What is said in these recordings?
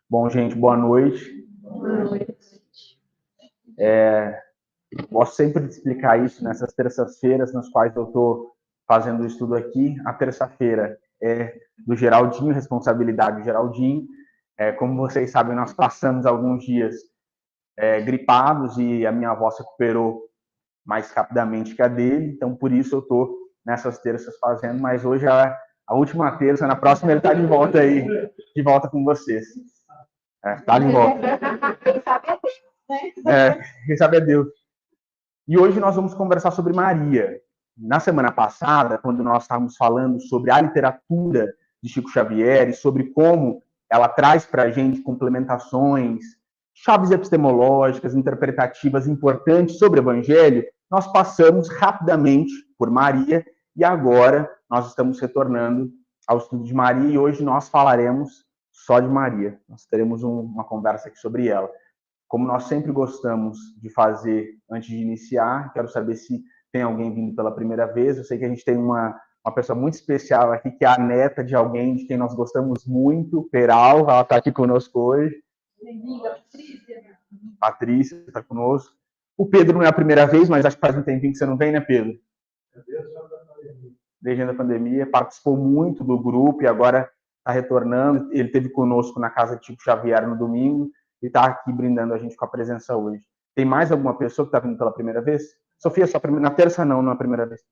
Bom, gente, boa noite. Boa noite. Gosto sempre de explicar isso nessas terças-feiras nas quais eu estou fazendo o estudo aqui. A terça-feira é do Geraldinho, responsabilidade do Geraldinho. Como vocês sabem, nós passamos alguns dias gripados e a minha voz se recuperou mais rapidamente que a dele, então por isso eu estou nessas terças fazendo, mas hoje é a última terça, na próxima ele está de volta aí, de volta com vocês. Está de volta. Quem sabe é Deus, né? Quem sabe é Deus. E hoje nós vamos conversar sobre Maria. Na semana passada, quando nós estávamos falando sobre a literatura de Chico Xavier e sobre como ela traz para a gente complementações, chaves epistemológicas, interpretativas importantes sobre o Evangelho, nós passamos rapidamente por Maria e agora nós estamos retornando ao estudo de Maria e hoje nós falaremos só de Maria. Nós teremos uma conversa aqui sobre ela. Como nós sempre gostamos de fazer antes de iniciar, quero saber se tem alguém vindo pela primeira vez. Eu sei que a gente tem uma pessoa muito especial aqui, que é a neta de alguém de quem nós gostamos muito, Peralva, ela está aqui conosco hoje. Bem-vinda, Patrícia. Patrícia está conosco. O Pedro não é a primeira vez, mas acho que faz um tempinho que você não vem, né, Pedro? Desde a pandemia, participou muito do grupo e agora está retornando. Ele esteve conosco na casa de Chico Xavier no domingo e está aqui brindando a gente com a presença hoje. Tem mais alguma pessoa que está vindo pela primeira vez? Sofia, só na terça não é a primeira vez.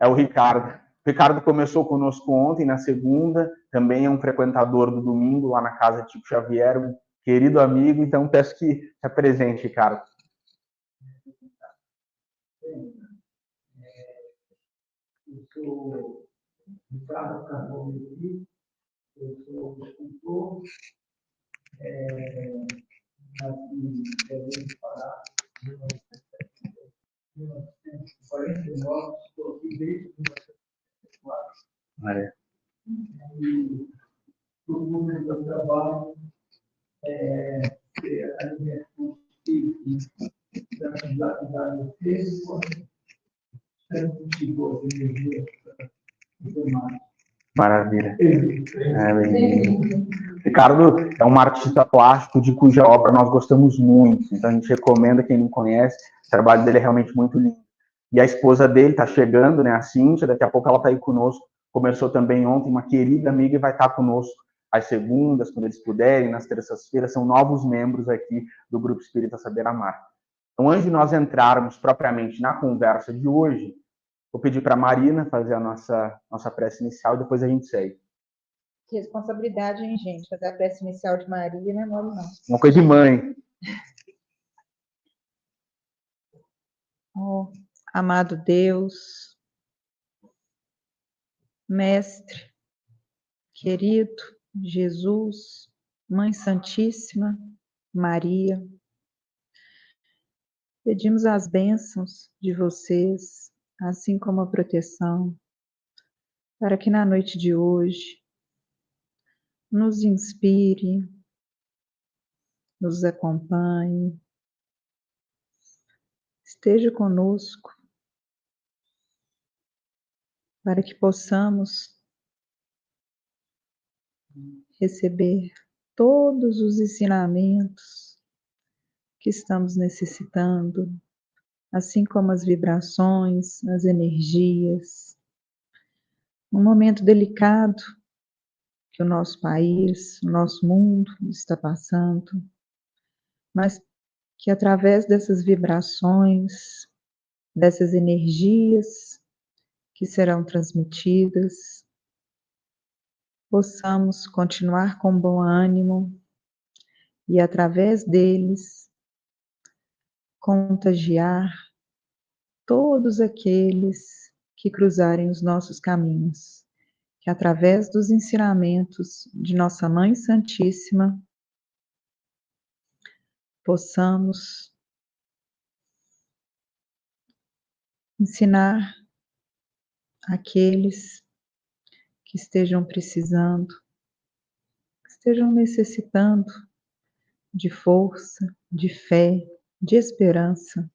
É o Ricardo. O Ricardo começou conosco ontem, na segunda, também é um frequentador do domingo lá na casa de Chico Xavier, um querido amigo, então peço que se apresente, Ricardo. Eu sou Ricardo Carvalho, eu sou escultor, nasci em Belém do Pará, em 1949, estou aqui desde 1944. E o mundo do meu trabalho é a libertação da atividade física, tanto de boa energia e demais. Maravilha. Ricardo é um artista plástico de cuja obra nós gostamos muito, então a gente recomenda quem não conhece, o trabalho dele é realmente muito lindo. E a esposa dele está chegando, né, a Cíntia, daqui a pouco ela está aí conosco, começou também ontem, uma querida amiga, e vai estar conosco às segundas, quando eles puderem, nas terças-feiras, são novos membros aqui do Grupo Espírita Saber Amar. Então, antes de nós entrarmos propriamente na conversa de hoje, vou pedir para a Marina fazer a nossa prece inicial e depois a gente segue. Que responsabilidade, hein, gente? Fazer a prece inicial de Maria, não é mole, não. Uma coisa de mãe. Oh, amado Deus, Mestre, querido Jesus, Mãe Santíssima, Maria, pedimos as bênçãos de vocês, assim como a proteção, para que na noite de hoje nos inspire, nos acompanhe, esteja conosco, para que possamos receber todos os ensinamentos que estamos necessitando, assim como as vibrações, as energias. Um momento delicado que o nosso país, o nosso mundo está passando, mas que através dessas vibrações, dessas energias que serão transmitidas, possamos continuar com bom ânimo e através deles contagiar todos aqueles que cruzarem os nossos caminhos, que através dos ensinamentos de nossa Mãe Santíssima possamos ensinar aqueles que estejam precisando, que estejam necessitando de força, de fé, de esperança,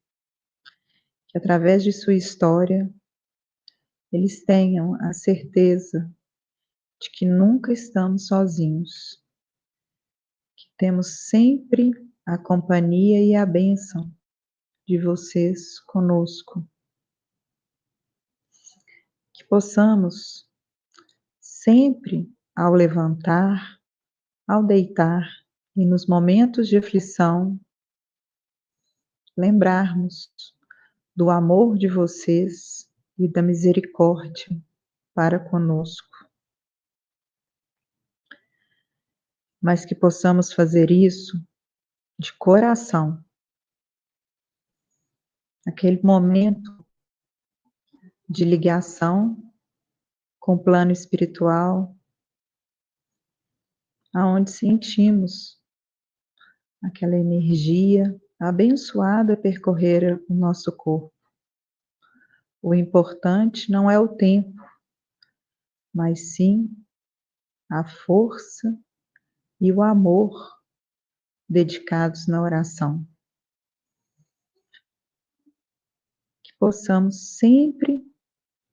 que através de sua história eles tenham a certeza de que nunca estamos sozinhos, temos sempre a companhia e a bênção de vocês conosco. Que possamos sempre, ao levantar, ao deitar e nos momentos de aflição, lembrarmos do amor de vocês e da misericórdia para conosco. Mas que possamos fazer isso de coração. Aquele momento de ligação com o plano espiritual, aonde sentimos aquela energia abençoada percorrer o nosso corpo. O importante não é o tempo, mas sim a força e o amor dedicados na oração. Que possamos sempre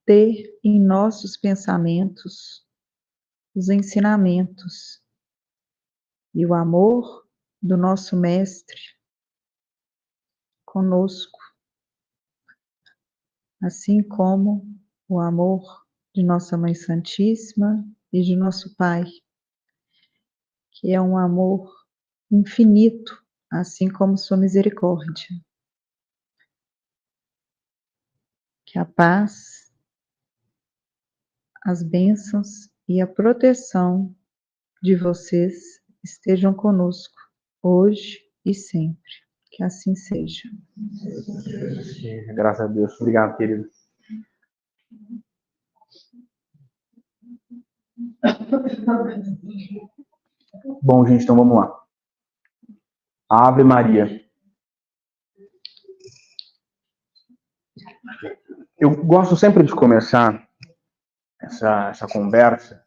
ter em nossos pensamentos os ensinamentos e o amor do nosso Mestre conosco, assim como o amor de nossa Mãe Santíssima e de nosso Pai, que é um amor infinito, assim como sua misericórdia. Que a paz, as bênçãos e a proteção de vocês estejam conosco, hoje e sempre. Que assim seja. Graças a Deus. Obrigado, querido. Bom, gente, então vamos lá. Ave Maria. Eu gosto sempre de começar essa conversa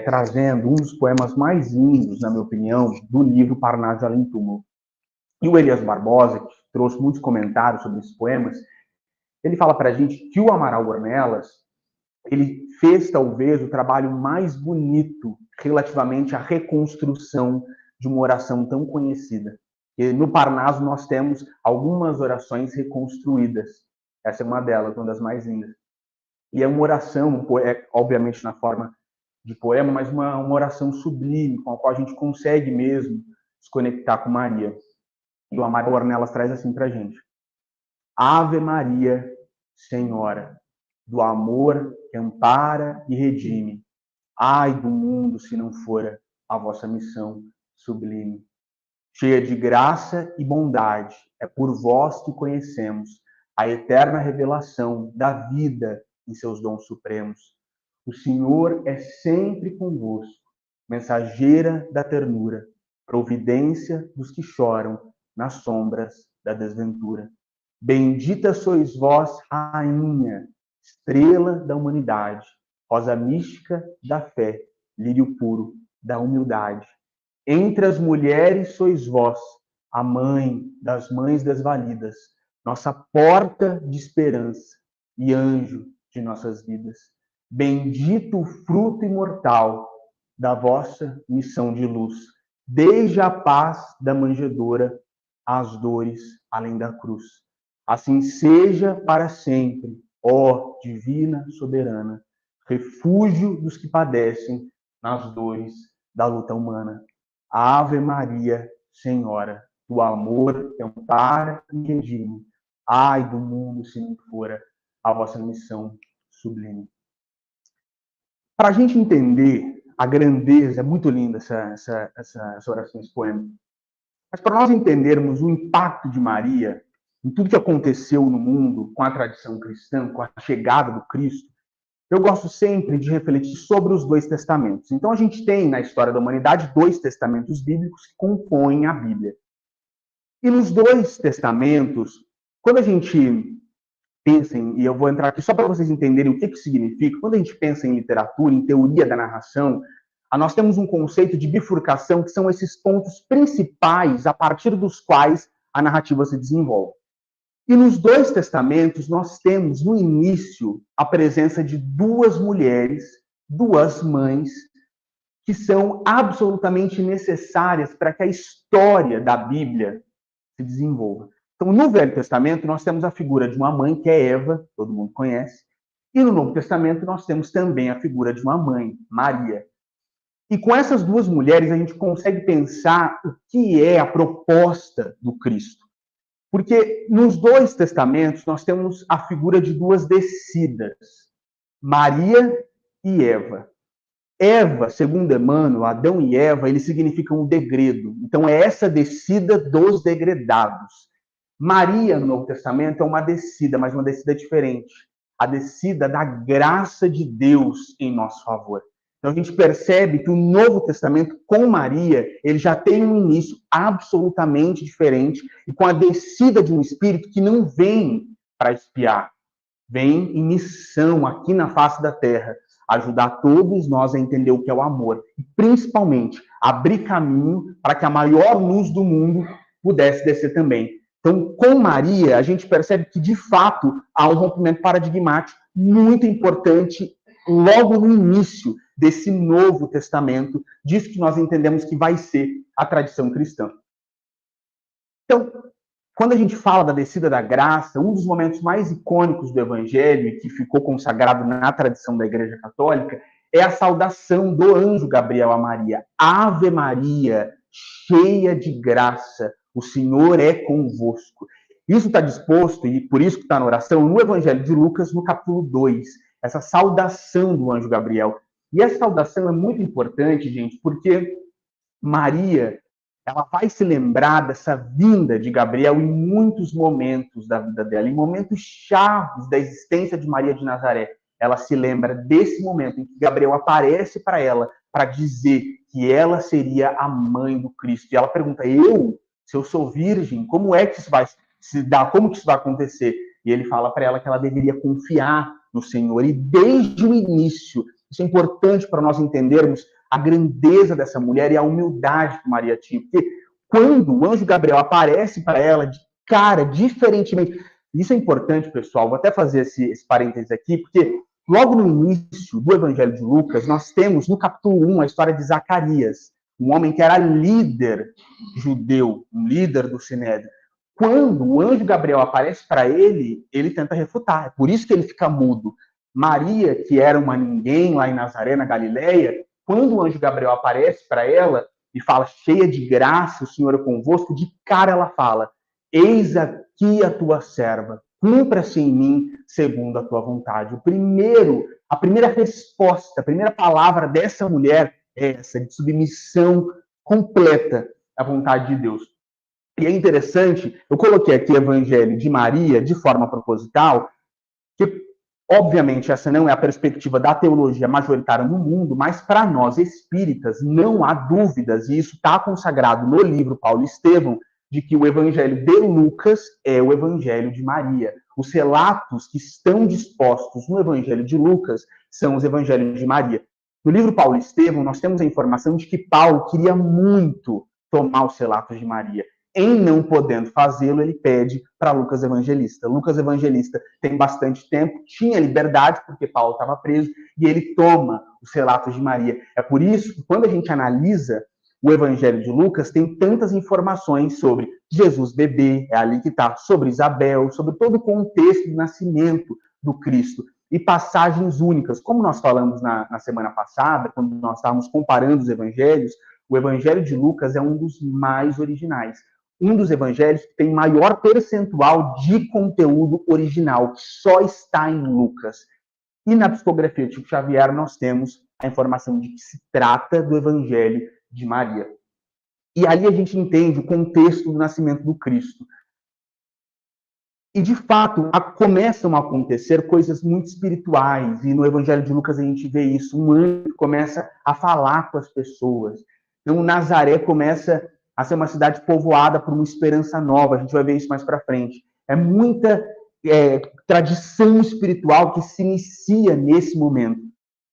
trazendo um dos poemas mais lindos, na minha opinião, do livro Parnaso de Além Túmulo. E o Elias Barbosa, que trouxe muitos comentários sobre esses poemas, ele fala para a gente que o Amaral Ornelas, ele fez talvez o trabalho mais bonito relativamente à reconstrução de uma oração tão conhecida. E no Parnaso nós temos algumas orações reconstruídas. Essa é uma delas, uma das mais lindas. E é uma oração, obviamente na forma de poema, mas uma oração sublime, com a qual a gente consegue mesmo se conectar com Maria. E o Amaral Ornelas traz assim para a gente. Ave Maria, Senhora, do amor que ampara e redime. Ai do mundo se não fora a vossa missão sublime. Cheia de graça e bondade, é por vós que conhecemos a eterna revelação da vida em seus dons supremos. O Senhor é sempre convosco, mensageira da ternura, providência dos que choram nas sombras da desventura. Bendita sois vós, rainha, estrela da humanidade, rosa mística da fé, lírio puro da humildade. Entre as mulheres sois vós, a mãe das mães desvalidas, nossa porta de esperança e anjo de nossas vidas. Bendito o fruto imortal da vossa missão de luz, desde a paz da manjedoura às dores além da cruz. Assim seja para sempre, ó divina soberana, refúgio dos que padecem nas dores da luta humana. Ave Maria, Senhora, do amor que ampara e redime. Ai do mundo se não fora a vossa missão sublime. Para a gente entender a grandeza, é muito linda essa oração, esse poema. Mas para nós entendermos o impacto de Maria em tudo que aconteceu no mundo com a tradição cristã, com a chegada do Cristo, eu gosto sempre de refletir sobre os dois testamentos. Então a gente tem na história da humanidade dois testamentos bíblicos que compõem a Bíblia. E nos dois testamentos, quando a gente pensa em, e eu vou entrar aqui só para vocês entenderem o que significa, quando a gente pensa em literatura, em teoria da narração, nós temos um conceito de bifurcação, que são esses pontos principais a partir dos quais a narrativa se desenvolve. E nos dois testamentos, nós temos, no início, a presença de duas mulheres, duas mães, que são absolutamente necessárias para que a história da Bíblia se desenvolva. Então, no Velho Testamento, nós temos a figura de uma mãe, que é Eva, todo mundo conhece, e no Novo Testamento nós temos também a figura de uma mãe, Maria. E com essas duas mulheres a gente consegue pensar o que é a proposta do Cristo. Porque nos dois testamentos nós temos a figura de duas descidas, Maria e Eva. Eva, segundo Emmanuel, Adão e Eva, eles significam o degredo. Então é essa descida dos degredados. Maria, no Novo Testamento, é uma descida, mas uma descida diferente. A descida da graça de Deus em nosso favor. Então a gente percebe que o Novo Testamento, com Maria, ele já tem um início absolutamente diferente e com a descida de um Espírito que não vem para espiar, vem em missão aqui na face da terra, ajudar todos nós a entender o que é o amor e, principalmente, abrir caminho para que a maior luz do mundo pudesse descer também. Então, com Maria, a gente percebe que, de fato, há um rompimento paradigmático muito importante logo no início desse Novo Testamento, disso que nós entendemos que vai ser a tradição cristã. Então, quando a gente fala da descida da graça, um dos momentos mais icônicos do Evangelho, e que ficou consagrado na tradição da Igreja Católica, é a saudação do anjo Gabriel a Maria. Ave Maria, cheia de graça, o Senhor é convosco. Isso está disposto, e por isso que está na oração, no Evangelho de Lucas, no capítulo 2, essa saudação do anjo Gabriel. E essa saudação é muito importante, gente, porque Maria, ela vai se lembrar dessa vinda de Gabriel em muitos momentos da vida dela, em momentos chaves da existência de Maria de Nazaré. Ela se lembra desse momento em que Gabriel aparece para ela para dizer que ela seria a mãe do Cristo. E ela pergunta, se eu sou virgem, como é que isso vai se dar? Como que isso vai acontecer? E ele fala para ela que ela deveria confiar no Senhor. E desde o início, isso é importante para nós entendermos a grandeza dessa mulher e a humildade que Maria tinha. Porque quando o anjo Gabriel aparece para ela, de cara, diferentemente... Isso é importante, pessoal. Vou até fazer esse parênteses aqui, porque logo no início do Evangelho de Lucas, nós temos, no capítulo 1, a história de Zacarias, um homem que era líder judeu, um líder do Sinédrio. Quando o anjo Gabriel aparece para ele, ele tenta refutar. É por isso que ele fica mudo. Maria, que era uma ninguém lá em Nazaré, na Galileia, quando o anjo Gabriel aparece para ela e fala, cheia de graça, o Senhor é convosco, de cara ela fala, eis aqui a tua serva, cumpra-se em mim segundo a tua vontade. A primeira resposta, a primeira palavra dessa mulher é essa, de submissão completa à vontade de Deus. E é interessante, eu coloquei aqui o Evangelho de Maria de forma proposital, que obviamente essa não é a perspectiva da teologia majoritária no mundo, mas para nós espíritas não há dúvidas, e isso está consagrado no livro Paulo e Estevão, de que o Evangelho de Lucas é o Evangelho de Maria. Os relatos que estão dispostos no Evangelho de Lucas são os Evangelhos de Maria. No livro Paulo e Estevão, nós temos a informação de que Paulo queria muito tomar os relatos de Maria. Em não podendo fazê-lo, ele pede para Lucas Evangelista. Lucas Evangelista tem bastante tempo, tinha liberdade, porque Paulo estava preso, e ele toma os relatos de Maria. É por isso que, quando a gente analisa o Evangelho de Lucas, tem tantas informações sobre Jesus bebê, é ali que está, sobre Isabel, sobre todo o contexto do nascimento do Cristo, e passagens únicas. Como nós falamos na semana passada, quando nós estávamos comparando os evangelhos, o Evangelho de Lucas é um dos mais originais. Um dos evangelhos que tem maior percentual de conteúdo original, que só está em Lucas. E na psicografia de Chico Xavier, nós temos a informação de que se trata do Evangelho de Maria. E ali a gente entende o contexto do nascimento do Cristo. E, de fato, começam a acontecer coisas muito espirituais. E no Evangelho de Lucas a gente vê isso. Um anjo começa a falar com as pessoas. Então, Nazaré começa a ser uma cidade povoada por uma esperança nova. A gente vai ver isso mais para frente. É muita tradição espiritual que se inicia nesse momento.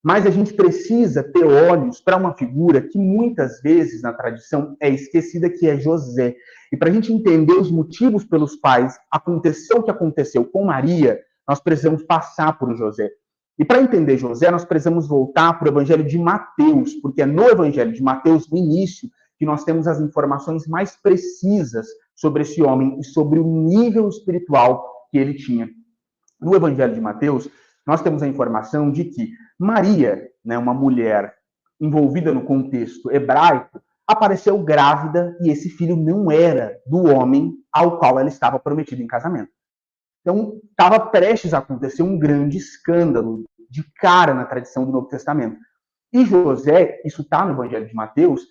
Mas a gente precisa ter olhos para uma figura que muitas vezes na tradição é esquecida, que é José. E para a gente entender os motivos pelos quais aconteceu o que aconteceu com Maria, nós precisamos passar por José. E para entender José, nós precisamos voltar para o Evangelho de Mateus, porque é no Evangelho de Mateus, no início, que nós temos as informações mais precisas sobre esse homem e sobre o nível espiritual que ele tinha. No Evangelho de Mateus, nós temos a informação de que Maria, né, uma mulher envolvida no contexto hebraico, apareceu grávida e esse filho não era do homem ao qual ela estava prometida em casamento. Então, estava prestes a acontecer um grande escândalo de cara na tradição do Novo Testamento. E José, isso está no Evangelho de Mateus,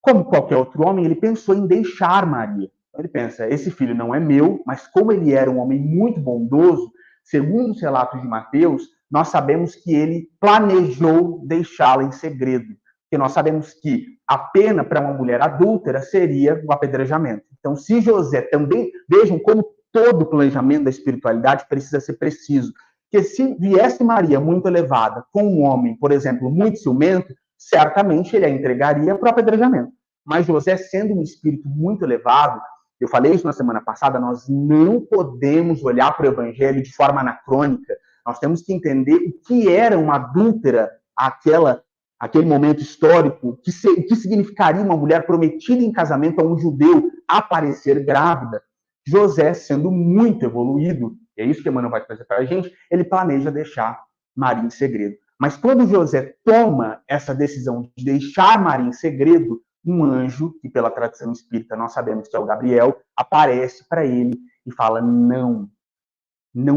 como qualquer outro homem, ele pensou em deixar Maria. Ele pensa, esse filho não é meu, mas como ele era um homem muito bondoso, segundo os relatos de Mateus, nós sabemos que ele planejou deixá-la em segredo. Porque nós sabemos que a pena para uma mulher adúltera seria o apedrejamento. Então, se José também... Vejam como todo o planejamento da espiritualidade precisa ser preciso. Porque se viesse Maria muito elevada com um homem, por exemplo, muito ciumento, certamente ele a entregaria para o apedrejamento. Mas José, sendo um espírito muito elevado, eu falei isso na semana passada, nós não podemos olhar para o evangelho de forma anacrônica. Nós temos que entender o que era uma adúltera, aquele momento histórico, o que significaria uma mulher prometida em casamento a um judeu aparecer grávida. José, sendo muito evoluído, é isso que Emmanuel vai trazer para a gente, ele planeja deixar Maria em segredo. Mas quando José toma essa decisão de deixar Maria em segredo, um anjo, que pela tradição espírita nós sabemos que é o Gabriel, aparece para ele e fala, não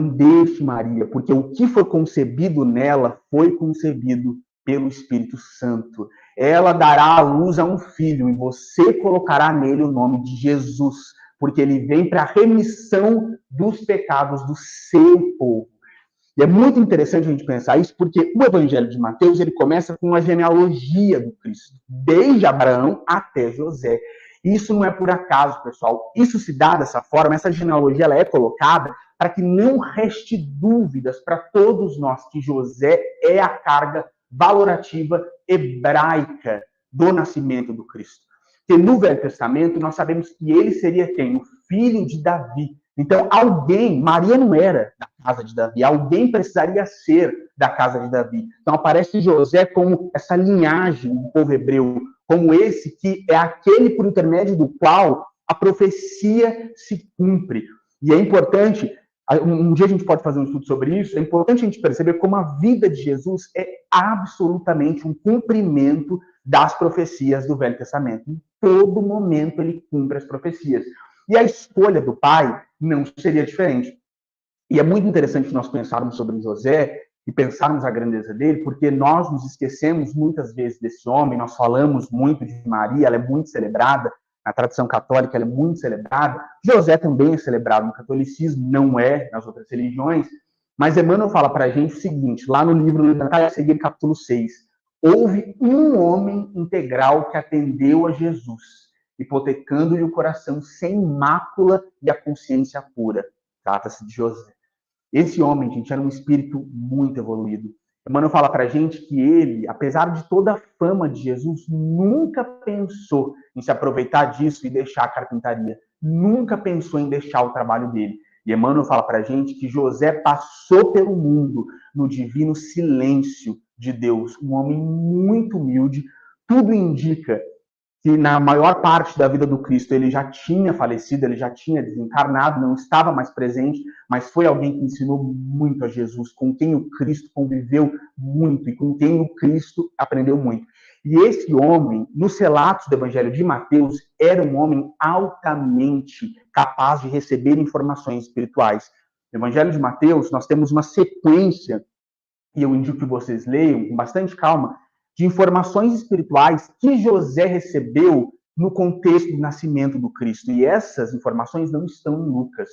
deixe Maria, porque o que foi concebido nela foi concebido pelo Espírito Santo. Ela dará à luz a um filho e você colocará nele o nome de Jesus, porque ele vem para a remissão dos pecados do seu povo. E é muito interessante a gente pensar isso, porque o Evangelho de Mateus ele começa com uma genealogia do Cristo, desde Abraão até José. Isso não é por acaso, pessoal. Isso se dá dessa forma, essa genealogia ela é colocada para que não reste dúvidas para todos nós que José é a carga valorativa hebraica do nascimento do Cristo. Porque no Velho Testamento nós sabemos que ele seria quem? O filho de Davi. Então, Maria não era da casa de Davi, alguém precisaria ser da casa de Davi. Então, aparece José como essa linhagem do povo hebreu, como esse que é aquele por intermédio do qual a profecia se cumpre. E é importante, um dia a gente pode fazer um estudo sobre isso, é importante a gente perceber como a vida de Jesus é absolutamente um cumprimento das profecias do Velho Testamento. Em todo momento ele cumpre as profecias. E a escolha do pai não seria diferente. E é muito interessante nós pensarmos sobre José e pensarmos a grandeza dele, porque nós nos esquecemos muitas vezes desse homem, nós falamos muito de Maria, ela é muito celebrada, na tradição católica ela é muito celebrada, José também é celebrado no catolicismo, não é nas outras religiões, mas Emmanuel fala para a gente o seguinte, lá no livro Levantai a Seguir, capítulo 6, houve um homem integral que atendeu a Jesus, hipotecando-lhe o coração sem mácula e a consciência pura. Trata-se de José. Esse homem, gente, era um espírito muito evoluído. Emmanuel fala para a gente que ele, apesar de toda a fama de Jesus, nunca pensou em se aproveitar disso e deixar a carpintaria. Nunca pensou em deixar o trabalho dele. E Emmanuel fala para a gente que José passou pelo mundo no divino silêncio de Deus. Um homem muito humilde. Tudo indica que na maior parte da vida do Cristo ele já tinha falecido, ele já tinha desencarnado, não estava mais presente, mas foi alguém que ensinou muito a Jesus, com quem o Cristo conviveu muito e com quem o Cristo aprendeu muito. E esse homem, nos relatos do Evangelho de Mateus, era um homem altamente capaz de receber informações espirituais. No Evangelho de Mateus, nós temos uma sequência, e eu indico que vocês leiam com bastante calma, de informações espirituais que José recebeu no contexto do nascimento do Cristo. E essas informações não estão em Lucas.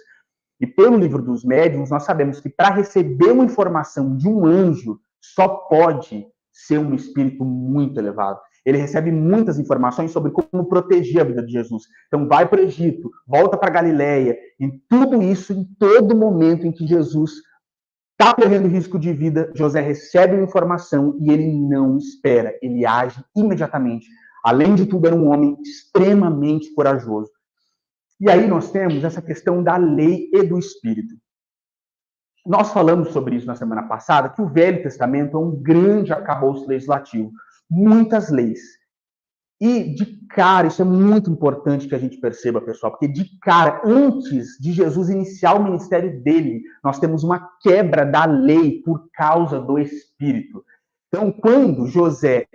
E pelo livro dos médiuns, nós sabemos que para receber uma informação de um anjo, só pode ser um espírito muito elevado. Ele recebe muitas informações sobre como proteger a vida de Jesus. Então, vai para o Egito, volta para a Galileia, e tudo isso em todo momento em que Jesus está correndo risco de vida, José recebe uma informação e ele não espera, ele age imediatamente. Além de tudo, era um homem extremamente corajoso. E aí nós temos essa questão da lei e do espírito. Nós falamos sobre isso na semana passada, que o Velho Testamento é um grande arcabouço legislativo, muitas leis. E de cara, isso é muito importante que a gente perceba, pessoal, porque de cara, antes de Jesus iniciar o ministério dele, nós temos uma quebra da lei por causa do Espírito. Então, quando José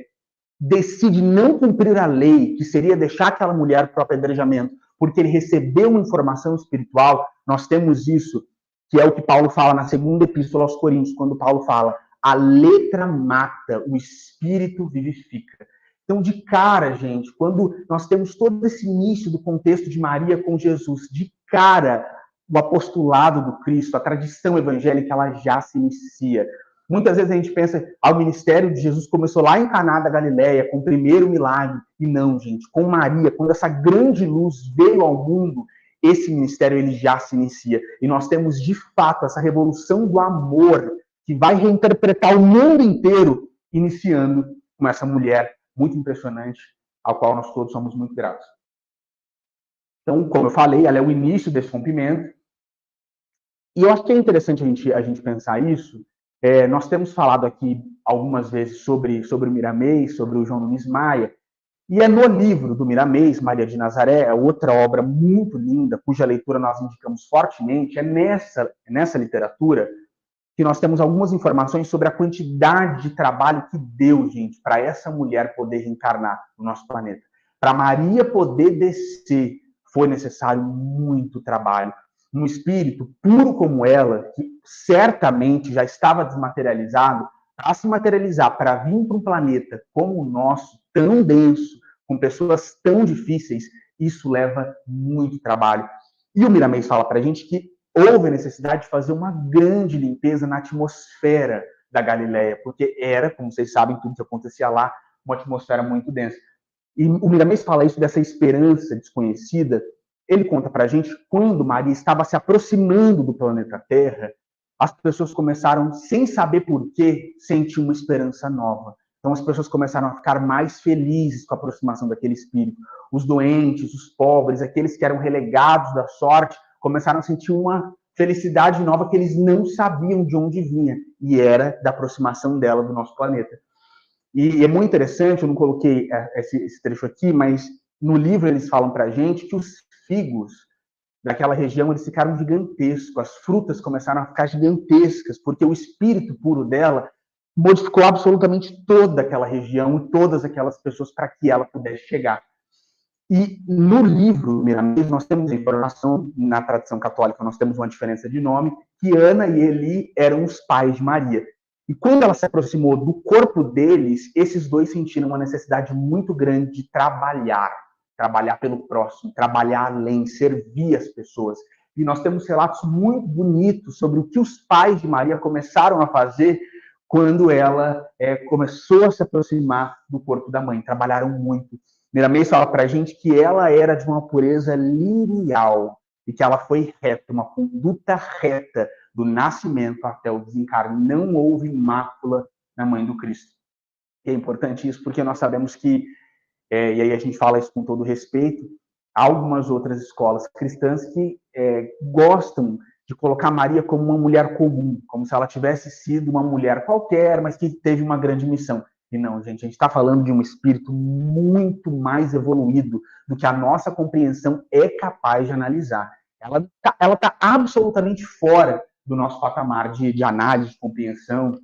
decide não cumprir a lei, que seria deixar aquela mulher para o apedrejamento, porque ele recebeu uma informação espiritual, nós temos isso, que é o que Paulo fala na segunda epístola aos Coríntios, quando Paulo fala, a letra mata, o Espírito vivifica. Então, de cara, gente, quando nós temos todo esse início do contexto de Maria com Jesus, de cara, o apostolado do Cristo, a tradição evangélica, ela já se inicia. Muitas vezes a gente pensa, o ministério de Jesus começou lá em Caná da Galileia, com o primeiro milagre. E não, gente, com Maria, quando essa grande luz veio ao mundo, esse ministério ele já se inicia. E nós temos, de fato, essa revolução do amor que vai reinterpretar o mundo inteiro, iniciando com essa mulher muito impressionante, ao qual nós todos somos muito gratos. Então, como eu falei, ela é o início desse rompimento. E eu acho que é interessante a gente pensar isso. Nós temos falado aqui algumas vezes sobre o Miramês, sobre o João Nunes Maia, e é no livro do Miramês, Maria de Nazaré, é outra obra muito linda, cuja leitura nós indicamos fortemente, é nessa literatura que nós temos algumas informações sobre a quantidade de trabalho que deu, gente, para essa mulher poder reencarnar no nosso planeta. Para Maria poder descer, foi necessário muito trabalho. Um espírito puro como ela, que certamente já estava desmaterializado, para se materializar, para vir para um planeta como o nosso, tão denso, com pessoas tão difíceis, isso leva muito trabalho. E o Miramês fala para a gente que houve a necessidade de fazer uma grande limpeza na atmosfera da Galileia, porque era, como vocês sabem, tudo que acontecia lá, uma atmosfera muito densa. E o Miramês fala isso dessa esperança desconhecida. Ele conta para a gente quando Maria estava se aproximando do planeta Terra, as pessoas começaram, sem saber por quê, sentir uma esperança nova. Então as pessoas começaram a ficar mais felizes com a aproximação daquele espírito. Os doentes, os pobres, aqueles que eram relegados da sorte, começaram a sentir uma felicidade nova que eles não sabiam de onde vinha, e era da aproximação dela do nosso planeta. E é muito interessante, eu não coloquei esse trecho aqui, mas no livro eles falam para a gente que os figos daquela região eles ficaram gigantescos, as frutas começaram a ficar gigantescas, porque o espírito puro dela modificou absolutamente toda aquela região e todas aquelas pessoas para que ela pudesse chegar. E no livro Miramês, nós temos a informação, na tradição católica, nós temos uma diferença de nome, que Ana e Eli eram os pais de Maria. E quando ela se aproximou do corpo deles, esses dois sentiram uma necessidade muito grande de trabalhar pelo próximo, trabalhar além, servir as pessoas. E nós temos relatos muito bonitos sobre o que os pais de Maria começaram a fazer quando ela começou a se aproximar do corpo da mãe. Trabalharam muito. Miramês fala para a gente que ela era de uma pureza lineal e que ela foi reta, uma conduta reta do nascimento até o desencarne. Não houve mácula na mãe do Cristo. E é importante isso porque nós sabemos que, e aí a gente fala isso com todo respeito, há algumas outras escolas cristãs que gostam de colocar Maria como uma mulher comum, como se ela tivesse sido uma mulher qualquer, mas que teve uma grande missão. E não, gente, a gente está falando de um espírito muito mais evoluído do que a nossa compreensão é capaz de analisar. Ela tá absolutamente fora do nosso patamar de análise, de compreensão.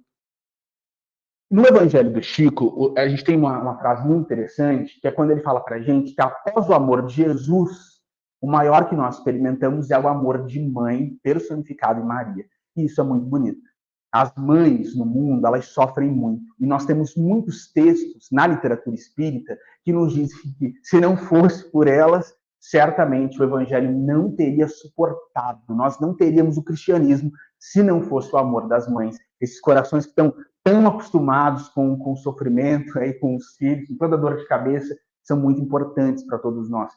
No Evangelho do Chico, a gente tem uma frase muito interessante, que é quando ele fala para a gente que após o amor de Jesus, o maior que nós experimentamos é o amor de mãe personificado em Maria. E isso é muito bonito. As mães no mundo, elas sofrem muito. E nós temos muitos textos na literatura espírita que nos dizem que, se não fosse por elas, certamente o evangelho não teria suportado. Nós não teríamos o cristianismo se não fosse o amor das mães. Esses corações que estão tão acostumados com o sofrimento, com os filhos, com toda a dor de cabeça, são muito importantes para todos nós.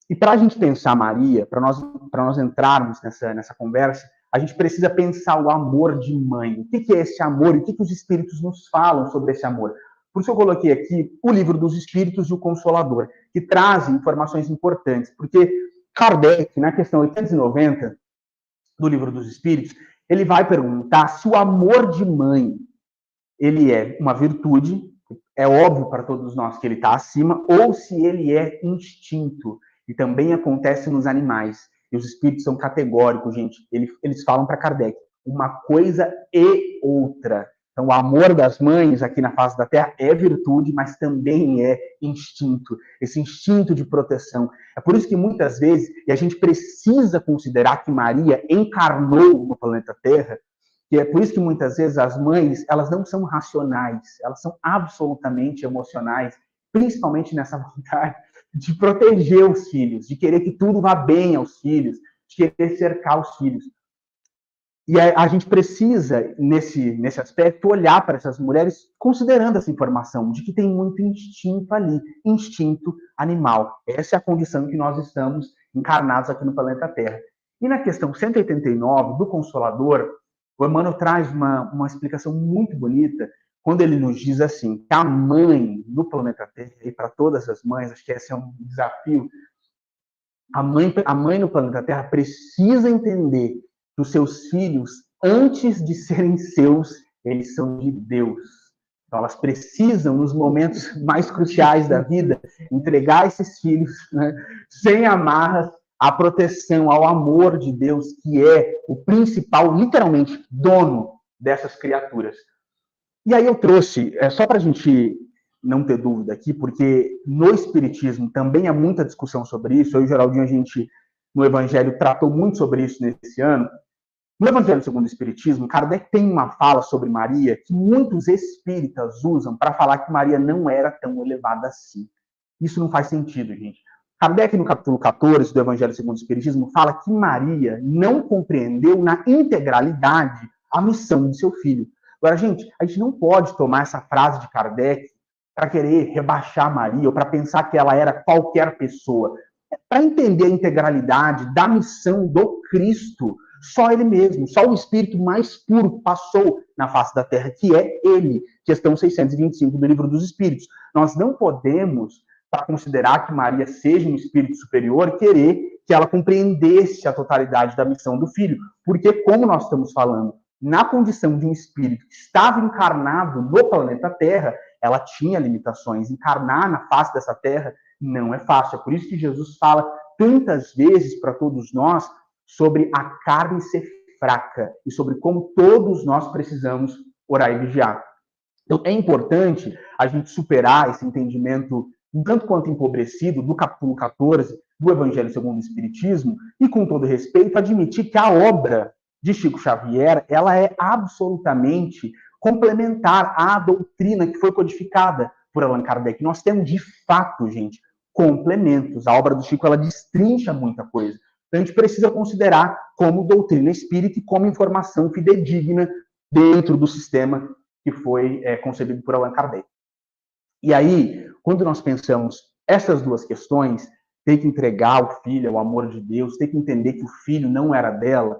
E para a gente pensar Maria, para nós entrarmos nessa conversa, a gente precisa pensar o amor de mãe. O que é esse amor? E o que os espíritos nos falam sobre esse amor? Por isso eu coloquei aqui o Livro dos Espíritos e o Consolador, que trazem informações importantes. Porque Kardec, na questão 890 do Livro dos Espíritos, ele vai perguntar se o amor de mãe, ele é uma virtude, é óbvio para todos nós que ele está acima, ou se ele é instinto, e também acontece nos animais. E os espíritos são categóricos, gente. Eles falam para Kardec, uma coisa e outra. Então, o amor das mães aqui na face da Terra é virtude, mas também é instinto. Esse instinto de proteção. É por isso que muitas vezes, e a gente precisa considerar que Maria encarnou no planeta Terra, e é por isso que muitas vezes as mães, elas não são racionais, elas são absolutamente emocionais, principalmente nessa vontade de proteger os filhos, de querer que tudo vá bem aos filhos, de querer cercar os filhos. E a gente precisa, nesse aspecto, olhar para essas mulheres considerando essa informação, de que tem muito instinto ali, instinto animal. Essa é a condição em que nós estamos encarnados aqui no planeta Terra. E na questão 189 do Consolador, o Emmanuel traz uma explicação muito bonita, quando ele nos diz assim, que a mãe no planeta Terra, e para todas as mães, acho que esse é um desafio, a mãe no planeta Terra precisa entender que os seus filhos, antes de serem seus, eles são de Deus. Então, elas precisam, nos momentos mais cruciais da vida, entregar esses filhos, né, sem amarras, à proteção, ao amor de Deus, que é o principal, literalmente, dono dessas criaturas. E aí eu trouxe, só para a gente não ter dúvida aqui, porque no Espiritismo também há muita discussão sobre isso. Eu e o Geraldinho, a gente, no Evangelho, tratou muito sobre isso nesse ano. No Evangelho segundo o Espiritismo, Kardec tem uma fala sobre Maria que muitos espíritas usam para falar que Maria não era tão elevada assim. Isso não faz sentido, gente. Kardec, no capítulo 14 do Evangelho segundo o Espiritismo, fala que Maria não compreendeu na integralidade a missão de seu filho. Agora, gente, a gente não pode tomar essa frase de Kardec para querer rebaixar Maria ou para pensar que ela era qualquer pessoa. Para entender a integralidade da missão do Cristo, só ele mesmo, só o Espírito mais puro passou na face da Terra, que é ele. Questão 625 do Livro dos Espíritos. Nós não podemos, para considerar que Maria seja um espírito superior, querer que ela compreendesse a totalidade da missão do Filho. Porque, como nós estamos falando, na condição de um espírito que estava encarnado no planeta Terra, ela tinha limitações. Encarnar na face dessa Terra não é fácil. É por isso que Jesus fala tantas vezes para todos nós sobre a carne ser fraca e sobre como todos nós precisamos orar e vigiar. Então, é importante a gente superar esse entendimento um tanto quanto empobrecido do capítulo 14 do Evangelho segundo o Espiritismo e, com todo respeito, admitir que a obra de Chico Xavier, ela é absolutamente complementar à doutrina que foi codificada por Allan Kardec. Nós temos, de fato, gente, complementos. A obra do Chico, ela destrincha muita coisa. Então, a gente precisa considerar como doutrina espírita e como informação fidedigna dentro do sistema que foi concebido por Allan Kardec. E aí, quando nós pensamos essas duas questões, ter que entregar o filho ao amor de Deus, ter que entender que o filho não era dela,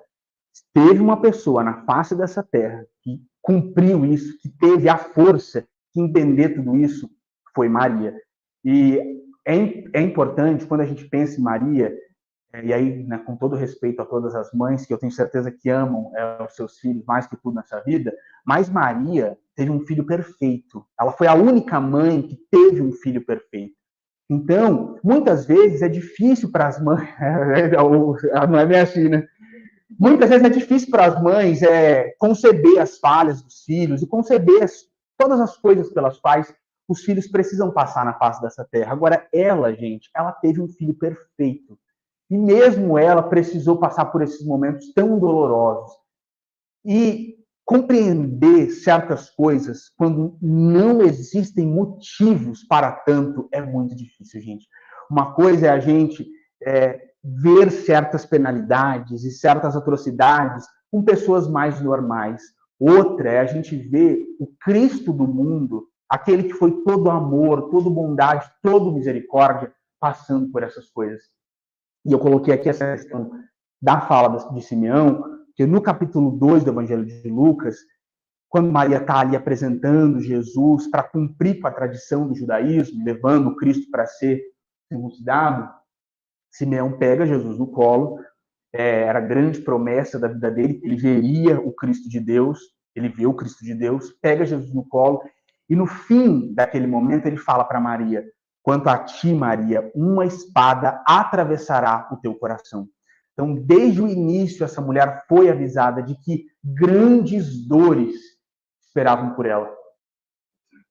teve uma pessoa na face dessa terra que cumpriu isso, que teve a força de entender tudo isso, foi Maria. E é importante, quando a gente pensa em Maria, e aí, né, com todo respeito a todas as mães, que eu tenho certeza que amam os seus filhos mais que tudo nessa vida, mas Maria teve um filho perfeito. Ela foi a única mãe que teve um filho perfeito. Então, muitas vezes é difícil para as mães, não é bem assim, né? Muitas vezes é difícil para as mães conceber as falhas dos filhos e conceber todas as coisas pelas quais os filhos precisam passar na face dessa terra. Agora, ela, gente, ela teve um filho perfeito. E mesmo ela precisou passar por esses momentos tão dolorosos. E compreender certas coisas quando não existem motivos para tanto é muito difícil, gente. Uma coisa é a gente ver certas penalidades e certas atrocidades com pessoas mais normais. Outra é a gente ver o Cristo do mundo, aquele que foi todo amor, todo bondade, todo misericórdia, passando por essas coisas. E eu coloquei aqui essa questão da fala de Simeão, que no capítulo 2 do Evangelho de Lucas, quando Maria está ali apresentando Jesus para cumprir com a tradição do judaísmo, levando o Cristo para ser circuncidado, Simeão pega Jesus no colo era a grande promessa da vida dele, ele veria o Cristo de Deus, ele vê o Cristo de Deus, pega Jesus no colo, e no fim daquele momento ele fala para Maria: quanto a ti, Maria, uma espada atravessará o teu coração. Então, desde o início, essa mulher foi avisada de que grandes dores esperavam por ela.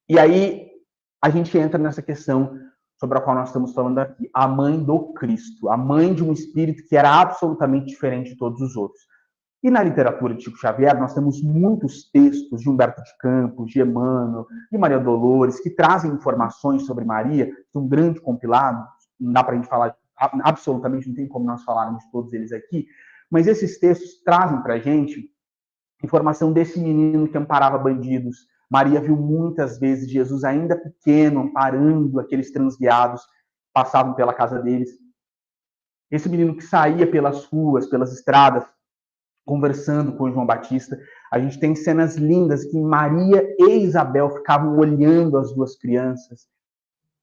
E aí, a gente entra nessa questão sobre a qual nós estamos falando aqui, a mãe do Cristo, a mãe de um espírito que era absolutamente diferente de todos os outros. E na literatura de Chico Xavier, nós temos muitos textos de Humberto de Campos, de Emmanuel, de Maria Dolores, que trazem informações sobre Maria, um grande compilado, não dá para a gente falar, absolutamente não tem como nós falarmos de todos eles aqui, mas esses textos trazem para a gente informação desse menino que amparava bandidos. Maria viu muitas vezes Jesus ainda pequeno, amparando aqueles transviados que passavam pela casa deles. Esse menino que saía pelas ruas, pelas estradas, conversando com João Batista. A gente tem cenas lindas que Maria e Isabel ficavam olhando as duas crianças,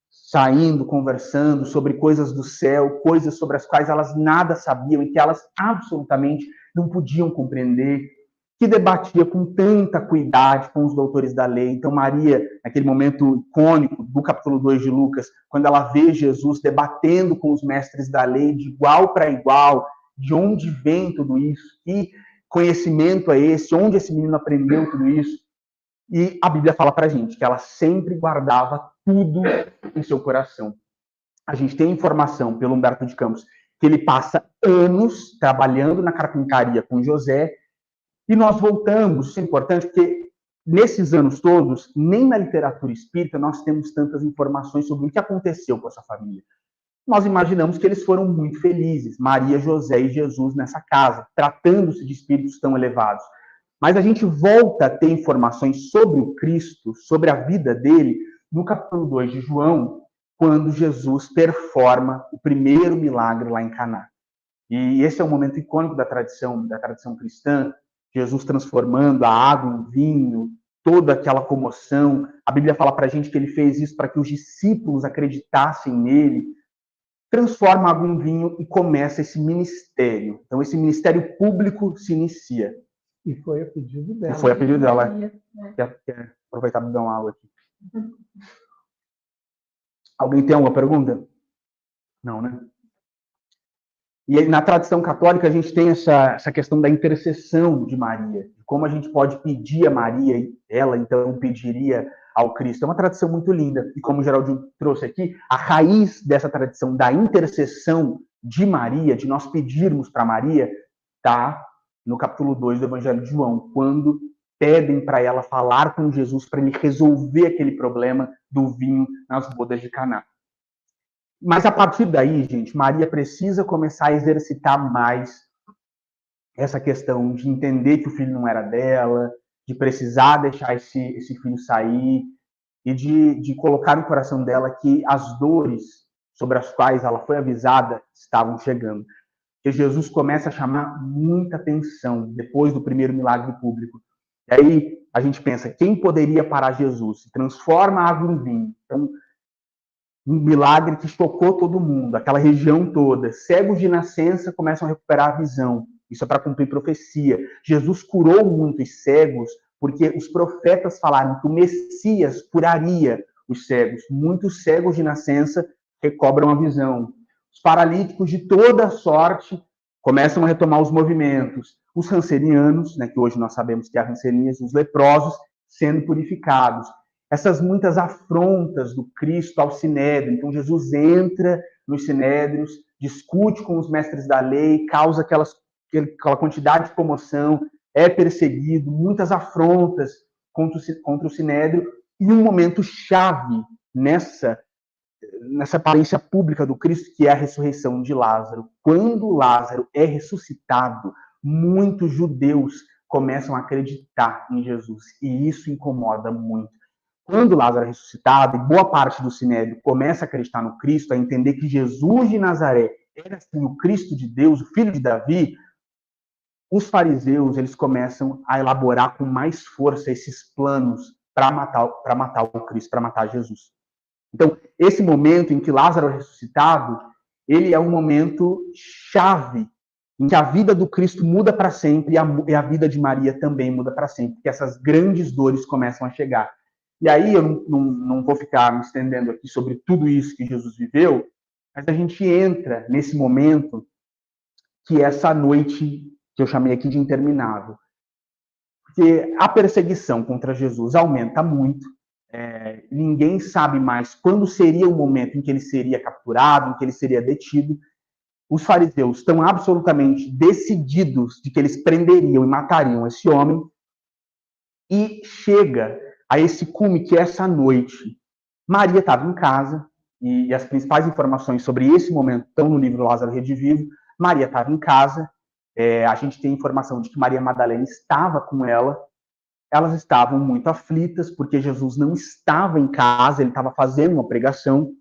saindo, conversando sobre coisas do céu, coisas sobre as quais elas nada sabiam e que elas absolutamente não podiam compreender, que debatia com tanta cuidado com os doutores da lei. Então, Maria, naquele momento icônico do capítulo 2 de Lucas, quando ela vê Jesus debatendo com os mestres da lei de igual para igual, de onde vem tudo isso, que conhecimento é esse, onde esse menino aprendeu tudo isso. E a Bíblia fala para a gente que ela sempre guardava tudo em seu coração. A gente tem informação pelo Humberto de Campos que ele passa anos trabalhando na carpintaria com José, e nós voltamos, isso é importante, porque nesses anos todos, nem na literatura espírita nós temos tantas informações sobre o que aconteceu com essa família. Nós imaginamos que eles foram muito felizes, Maria, José e Jesus nessa casa, tratando-se de espíritos tão elevados. Mas a gente volta a ter informações sobre o Cristo, sobre a vida dele, no capítulo 2 de João, quando Jesus performa o primeiro milagre lá em Caná. E esse é um momento icônico da tradição cristã, Jesus transformando a água em vinho, toda aquela comoção. A Bíblia fala para a gente que ele fez isso para que os discípulos acreditassem nele. Transforma a água em vinho e começa esse ministério. Então, esse ministério público se inicia. E foi a pedido dela. Foi a pedido dela. Quer aproveitar para dar uma aula aqui. Alguém tem alguma pergunta? Não, né? E aí, na tradição católica, a gente tem essa questão da intercessão de Maria. Como a gente pode pedir a Maria, e ela, então, pediria ao Cristo. É uma tradição muito linda. E como o Geraldinho trouxe aqui, a raiz dessa tradição da intercessão de Maria, de nós pedirmos para Maria, está no capítulo 2 do Evangelho de João, quando pedem para ela falar com Jesus para ele resolver aquele problema do vinho nas bodas de Caná. Mas a partir daí, gente, Maria precisa começar a exercitar mais essa questão de entender que o filho não era dela, de precisar deixar esse filho sair e de colocar no coração dela que as dores sobre as quais ela foi avisada estavam chegando. Porque Jesus começa a chamar muita atenção depois do primeiro milagre público. E aí a gente pensa, quem poderia parar Jesus? Transforma a água em vinho. Então, um milagre que chocou todo mundo, aquela região toda. Cegos de nascença começam a recuperar a visão. Isso é para cumprir profecia. Jesus curou muitos cegos porque os profetas falaram que o Messias curaria os cegos. Muitos cegos de nascença recobram a visão. Os paralíticos de toda sorte começam a retomar os movimentos. Os rancenianos, né, que hoje nós sabemos que é a ranceníase, os leprosos, sendo purificados. Essas muitas afrontas do Cristo ao Sinédrio. Então, Jesus entra nos Sinédrios, discute com os mestres da lei, causa aquela quantidade de comoção, é perseguido, muitas afrontas contra o Sinédrio, e um momento chave nessa aparência pública do Cristo, que é a ressurreição de Lázaro. Quando Lázaro é ressuscitado, muitos judeus começam a acreditar em Jesus, e isso incomoda muito. Quando Lázaro é ressuscitado, e boa parte do Sinédrio começa a acreditar no Cristo, a entender que Jesus de Nazaré era assim, o Cristo de Deus, o filho de Davi, os fariseus eles começam a elaborar com mais força esses planos para matar o Cristo, para matar Jesus. Então, esse momento em que Lázaro é ressuscitado, ele é um momento chave em que a vida do Cristo muda para sempre e a vida de Maria também muda para sempre, que essas grandes dores começam a chegar. E aí eu não vou ficar me estendendo aqui sobre tudo isso que Jesus viveu, mas a gente entra nesse momento que é essa noite que eu chamei aqui de interminável. Porque a perseguição contra Jesus aumenta muito, ninguém sabe mais quando seria o momento em que ele seria capturado, em que ele seria detido. Os fariseus estão absolutamente decididos de que eles prenderiam e matariam esse homem, e chega a esse cume que é essa noite. Maria estava em casa, e as principais informações sobre esse momento estão no livro Lázaro Redivivo. Maria estava em casa, a gente tem informação de que Maria Madalena estava com ela. Elas estavam muito aflitas, porque Jesus não estava em casa, ele estava fazendo uma pregação.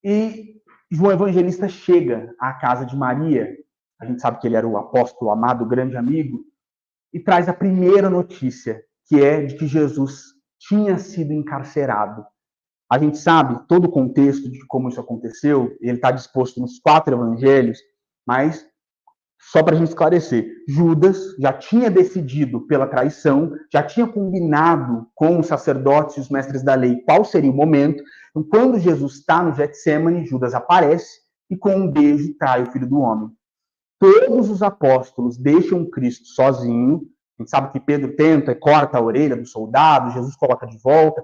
E João Evangelista chega à casa de Maria, a gente sabe que ele era o apóstolo amado, o grande amigo, e traz a primeira notícia, que é de que Jesus tinha sido encarcerado. A gente sabe todo o contexto de como isso aconteceu, ele está disposto nos 4 evangelhos, mas só para a gente esclarecer, Judas já tinha decidido pela traição, já tinha combinado com os sacerdotes e os mestres da lei qual seria o momento. Então, quando Jesus está no Getsemane, Judas aparece e com um beijo trai o Filho do Homem. Todos os apóstolos deixam Cristo sozinho. A gente sabe que Pedro tenta e corta a orelha do soldado, Jesus coloca de volta.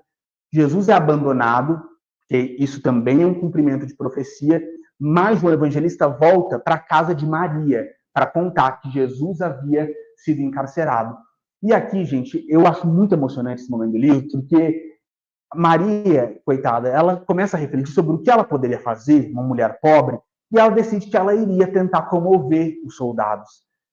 Jesus é abandonado, porque isso também é um cumprimento de profecia, mas o evangelista volta para a casa de Maria, para contar que Jesus havia sido encarcerado. E aqui, gente, eu acho muito emocionante esse momento do livro, porque Maria, coitada, ela começa a refletir sobre o que ela poderia fazer, uma mulher pobre, e ela decide que ela iria tentar comover os soldados.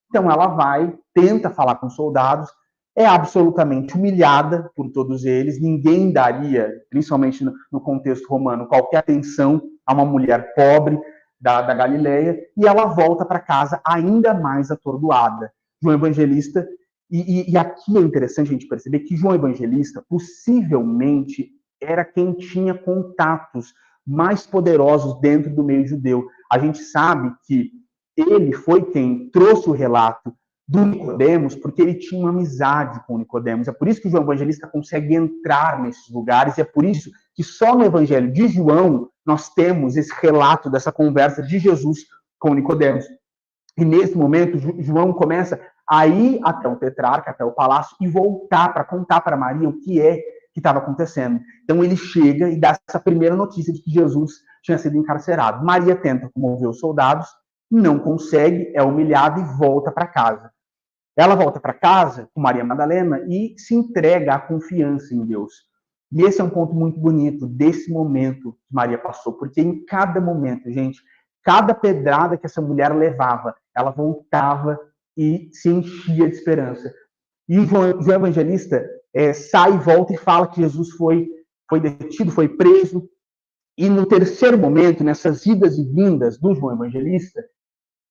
Então ela vai, tenta falar com os soldados, é absolutamente humilhada por todos eles, ninguém daria, principalmente no contexto romano, qualquer atenção a uma mulher pobre da Galileia, e ela volta para casa ainda mais atordoada. João Evangelista, e aqui é interessante a gente perceber que João Evangelista possivelmente era quem tinha contatos mais poderosos dentro do meio judeu. A gente sabe que ele foi quem trouxe o relato do Nicodemos, porque ele tinha uma amizade com Nicodemos. É por isso que João Evangelista consegue entrar nesses lugares, e é por isso que só no Evangelho de João nós temos esse relato dessa conversa de Jesus com Nicodemos. E nesse momento, João começa a ir até o tetrarca, até o palácio, e voltar para contar para Maria o que é que estava acontecendo. Então ele chega e dá essa primeira notícia de que Jesus tinha sido encarcerado. Maria tenta comover os soldados, não consegue, é humilhada e volta para casa. Ela volta para casa com Maria Madalena e se entrega à confiança em Deus. E esse é um ponto muito bonito desse momento que Maria passou, porque em cada momento, gente, cada pedrada que essa mulher levava, ela voltava e se enchia de esperança. E o João Evangelista sai e volta e fala que Jesus foi detido, foi preso. E no terceiro momento, nessas idas e vindas do João Evangelista,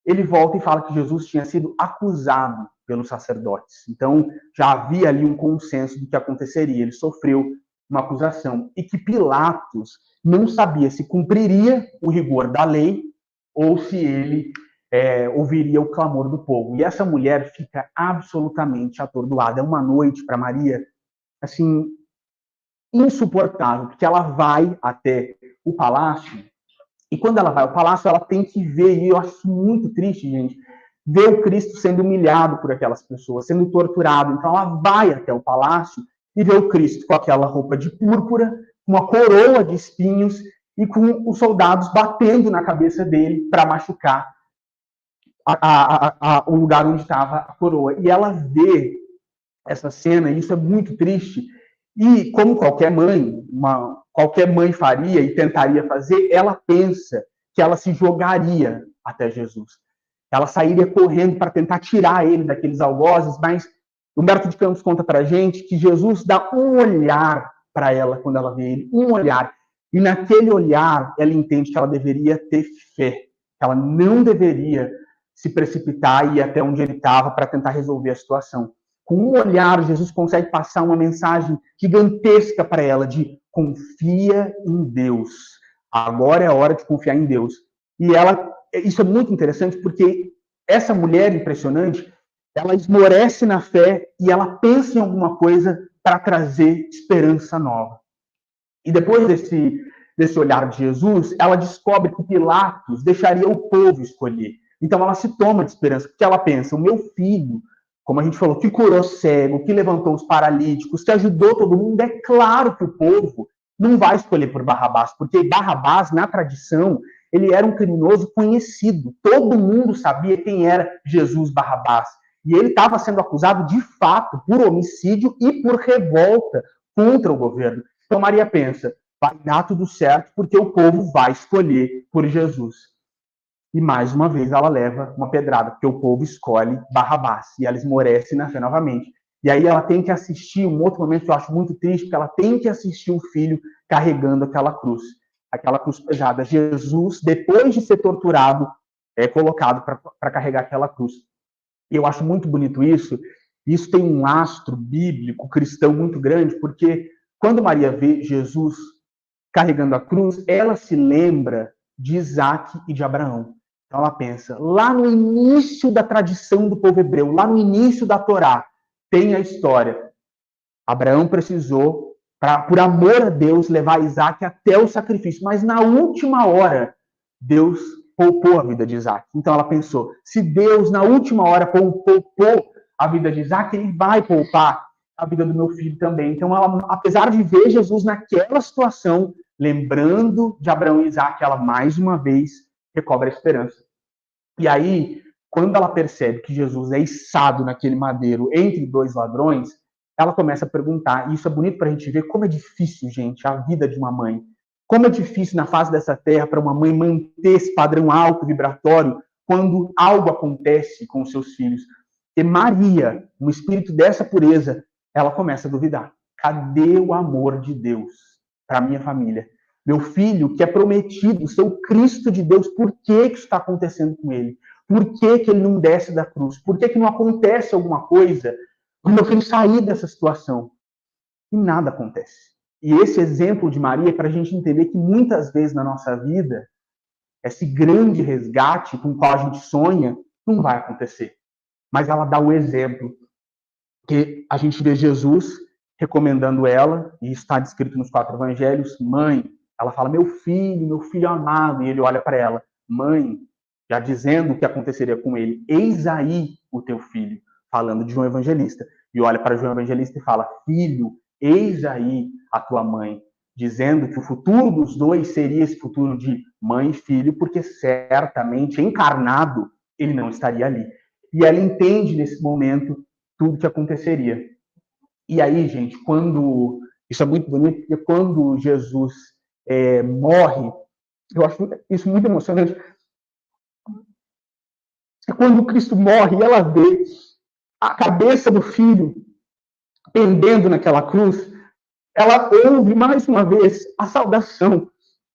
ele volta e fala que Jesus tinha sido acusado pelos sacerdotes. Então, já havia ali um consenso do que aconteceria. Ele sofreu uma acusação. E que Pilatos não sabia se cumpriria o rigor da lei ou se ele ouviria o clamor do povo. E essa mulher fica absolutamente atordoada. É uma noite para Maria, assim, insuportável, porque ela vai até o palácio, e quando ela vai ao palácio, ela tem que ver, e eu acho muito triste, gente, ver o Cristo sendo humilhado por aquelas pessoas, sendo torturado. Então ela vai até o palácio e vê o Cristo com aquela roupa de púrpura, com uma coroa de espinhos, e com os soldados batendo na cabeça dele para machucar o lugar onde estava a coroa. E ela vê essa cena, e isso é muito triste. E como qualquer mãe faria e tentaria fazer, ela pensa que ela se jogaria até Jesus. Ela sairia correndo para tentar tirar ele daqueles algozes, mas Humberto de Campos conta para a gente que Jesus dá um olhar para ela quando ela vê ele, um olhar. E naquele olhar, ela entende que ela deveria ter fé, que ela não deveria se precipitar e ir até onde ele estava para tentar resolver a situação. Com um olhar, Jesus consegue passar uma mensagem gigantesca para ela de confia em Deus. Agora é a hora de confiar em Deus. E ela isso é muito interessante, porque essa mulher impressionante, ela esmorece na fé e ela pensa em alguma coisa para trazer esperança nova. E depois desse olhar de Jesus, ela descobre que Pilatos deixaria o povo escolher. Então ela se toma de esperança, porque ela pensa, o meu filho, como a gente falou, que curou cego, que levantou os paralíticos, que ajudou todo mundo, é claro que o povo não vai escolher por Barrabás, porque Barrabás, na tradição, ele era um criminoso conhecido. Todo mundo sabia quem era Jesus Barrabás. E ele estava sendo acusado, de fato, por homicídio e por revolta contra o governo. Então Maria pensa, vai dar tudo certo, porque o povo vai escolher por Jesus. E mais uma vez ela leva uma pedrada, porque o povo escolhe Barrabás. E ela esmorece na fé novamente. E aí ela tem que assistir, um outro momento que eu acho muito triste, porque ela tem que assistir o filho carregando aquela cruz pesada. Jesus, depois de ser torturado, é colocado para carregar aquela cruz. E eu acho muito bonito isso. Isso tem um lastro bíblico, cristão muito grande, porque quando Maria vê Jesus carregando a cruz, ela se lembra de Isaac e de Abraão. Então ela pensa, lá no início da tradição do povo hebreu, lá no início da Torá, tem a história. Abraão precisou, por amor a Deus, levar Isaac até o sacrifício. Mas na última hora, Deus poupou a vida de Isaac. Então ela pensou, se Deus na última hora poupou a vida de Isaac, ele vai poupar a vida do meu filho também. Então ela, apesar de ver Jesus naquela situação, lembrando de Abraão e Isaac, ela mais uma vez recobra a esperança. E aí, quando ela percebe que Jesus é içado naquele madeiro entre dois ladrões, ela começa a perguntar, e isso é bonito para a gente ver como é difícil, gente, a vida de uma mãe. Como é difícil na face dessa terra para uma mãe manter esse padrão alto, vibratório, quando algo acontece com os seus filhos. E Maria, no espírito dessa pureza, ela começa a duvidar. Cadê o amor de Deus para a minha família? Meu filho, que é prometido, ser o Cristo de Deus, por que isso está acontecendo com ele? Por que ele não desce da cruz? Por que não acontece alguma coisa para meu filho sair dessa situação? E nada acontece. E esse exemplo de Maria é para a gente entender que muitas vezes na nossa vida, esse grande resgate com o qual a gente sonha, não vai acontecer. Mas ela dá o exemplo, que a gente vê Jesus recomendando ela, e está descrito nos 4 evangelhos, mãe, ela fala, meu filho amado, e ele olha para ela, mãe, já dizendo o que aconteceria com ele, eis aí o teu filho, falando de João Evangelista, e olha para João Evangelista e fala, filho, eis aí a tua mãe, dizendo que o futuro dos dois seria esse futuro de mãe e filho, porque certamente, encarnado, ele não estaria ali. E ela entende nesse momento tudo que aconteceria. E aí, gente, quando... Isso é muito bonito, porque quando Jesus morre, eu acho isso muito emocionante. É quando Cristo morre e ela vê a cabeça do filho pendendo naquela cruz, ela ouve mais uma vez a saudação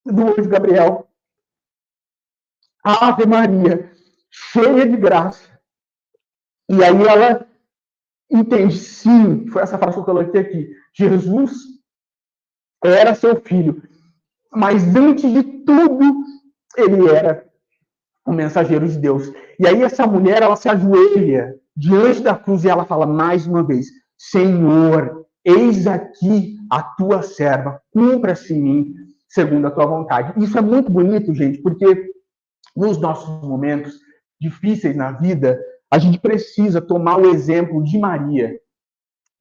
do anjo Gabriel. Ave Maria, cheia de graça. E aí ela entende, sim, foi essa frase que eu coloquei aqui. Jesus era seu filho, mas antes de tudo, ele era o mensageiro de Deus. E aí essa mulher, ela se ajoelha diante da cruz e ela fala mais uma vez, Senhor, eis aqui a tua serva, cumpra-se em mim segundo a tua vontade. Isso é muito bonito, gente, porque nos nossos momentos difíceis na vida, a gente precisa tomar o exemplo de Maria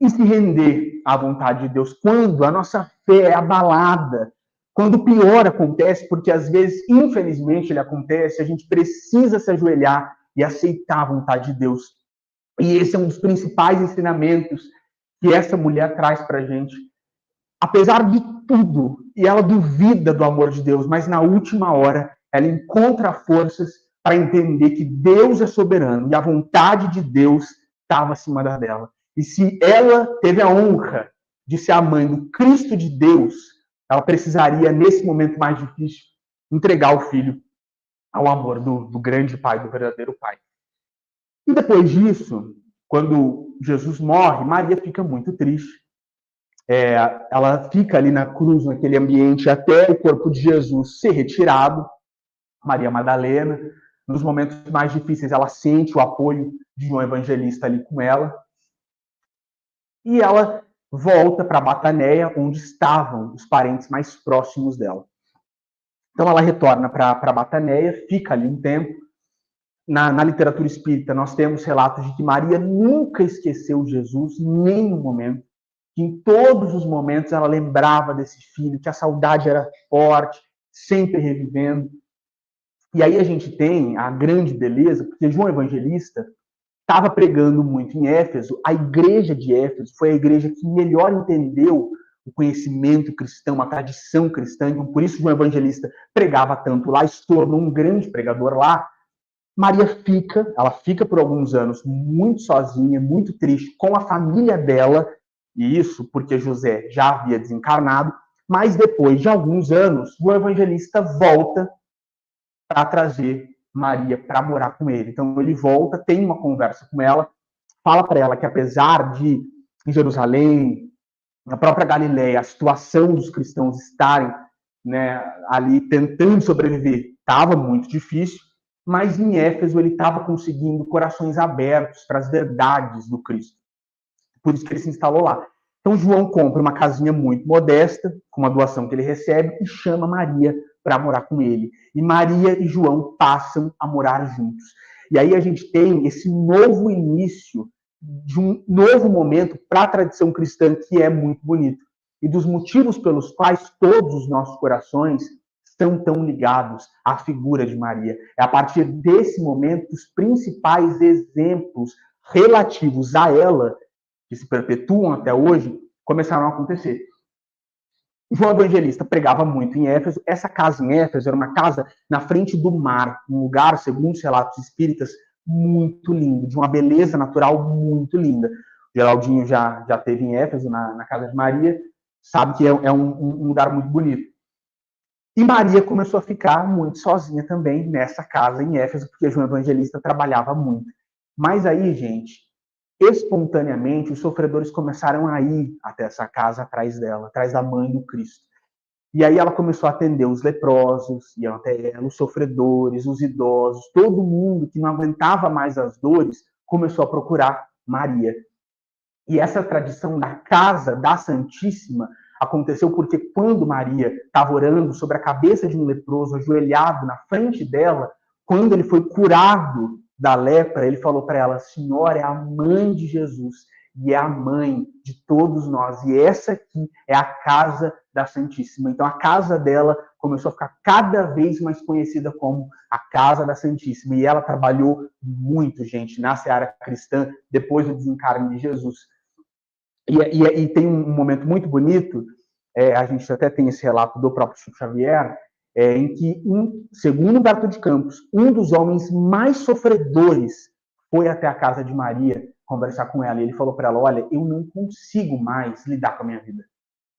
e se render à vontade de Deus. Quando a nossa fé é abalada, quando o pior acontece, porque às vezes, infelizmente, ele acontece, a gente precisa se ajoelhar e aceitar a vontade de Deus. E esse é um dos principais ensinamentos que essa mulher traz para a gente. Apesar de tudo, e ela duvida do amor de Deus, mas na última hora, ela encontra forças para entender que Deus é soberano e a vontade de Deus estava acima da dela. E se ela teve a honra de ser a mãe do Cristo de Deus, ela precisaria, nesse momento mais difícil, entregar o filho ao amor do grande Pai, do verdadeiro Pai. E depois disso, quando Jesus morre, Maria fica muito triste. Ela fica ali na cruz, naquele ambiente, até o corpo de Jesus ser retirado. Maria Madalena Nos momentos mais difíceis, ela sente o apoio de João Evangelista ali com ela. E ela volta para Bataneia, onde estavam os parentes mais próximos dela. Então ela retorna para Bataneia, fica ali um tempo. Na literatura espírita, nós temos relatos de que Maria nunca esqueceu Jesus, nem um momento. Que em todos os momentos ela lembrava desse filho, que a saudade era forte, sempre revivendo. E aí a gente tem a grande beleza, porque João Evangelista estava pregando muito em Éfeso. A igreja de Éfeso foi a igreja que melhor entendeu o conhecimento cristão, a tradição cristã. Então, por isso João Evangelista pregava tanto lá, se tornou um grande pregador lá. Maria fica por alguns anos muito sozinha, muito triste, com a família dela, e isso porque José já havia desencarnado, mas depois de alguns anos, o evangelista volta para trazer Maria para morar com ele. Então ele volta, tem uma conversa com ela, fala para ela que apesar de em Jerusalém, na própria Galileia, a situação dos cristãos estarem, né, ali tentando sobreviver estava muito difícil, mas em Éfeso ele estava conseguindo corações abertos para as verdades do Cristo. Por isso que ele se instalou lá. Então João compra uma casinha muito modesta, com uma doação que ele recebe, e chama Maria para morar com ele. E Maria e João passam a morar juntos. E aí a gente tem esse novo início de um novo momento para a tradição cristã que é muito bonito. E dos motivos pelos quais todos os nossos corações estão tão ligados à figura de Maria. É a partir desse momento que os principais exemplos relativos a ela, que se perpetuam até hoje, começaram a acontecer. João Evangelista pregava muito em Éfeso. Essa casa em Éfeso era uma casa na frente do mar, um lugar, segundo os relatos espíritas, muito lindo, de uma beleza natural muito linda. O Geraldinho já esteve em Éfeso, na casa de Maria, sabe que é um lugar muito bonito. E Maria começou a ficar muito sozinha também nessa casa em Éfeso, porque João Evangelista trabalhava muito. Mas aí, gente, espontaneamente, os sofredores começaram a ir até essa casa atrás dela, atrás da mãe do Cristo. E aí ela começou a atender os leprosos, iam até ela, os sofredores, os idosos, todo mundo que não aguentava mais as dores, começou a procurar Maria. E essa tradição da casa da Santíssima aconteceu porque quando Maria estava orando sobre a cabeça de um leproso ajoelhado na frente dela, quando ele foi curado da lepra, ele falou para ela: Senhora, é a mãe de Jesus e é a mãe de todos nós. E essa aqui é a casa da Santíssima. Então a casa dela começou a ficar cada vez mais conhecida como a Casa da Santíssima. E ela trabalhou muito, gente, na seara cristã depois do desencarne de Jesus. E tem um momento muito bonito, a gente até tem esse relato do próprio Chico Xavier, em que, segundo Humberto de Campos, um dos homens mais sofredores foi até a casa de Maria conversar com ela. E ele falou para ela: olha, eu não consigo mais lidar com a minha vida.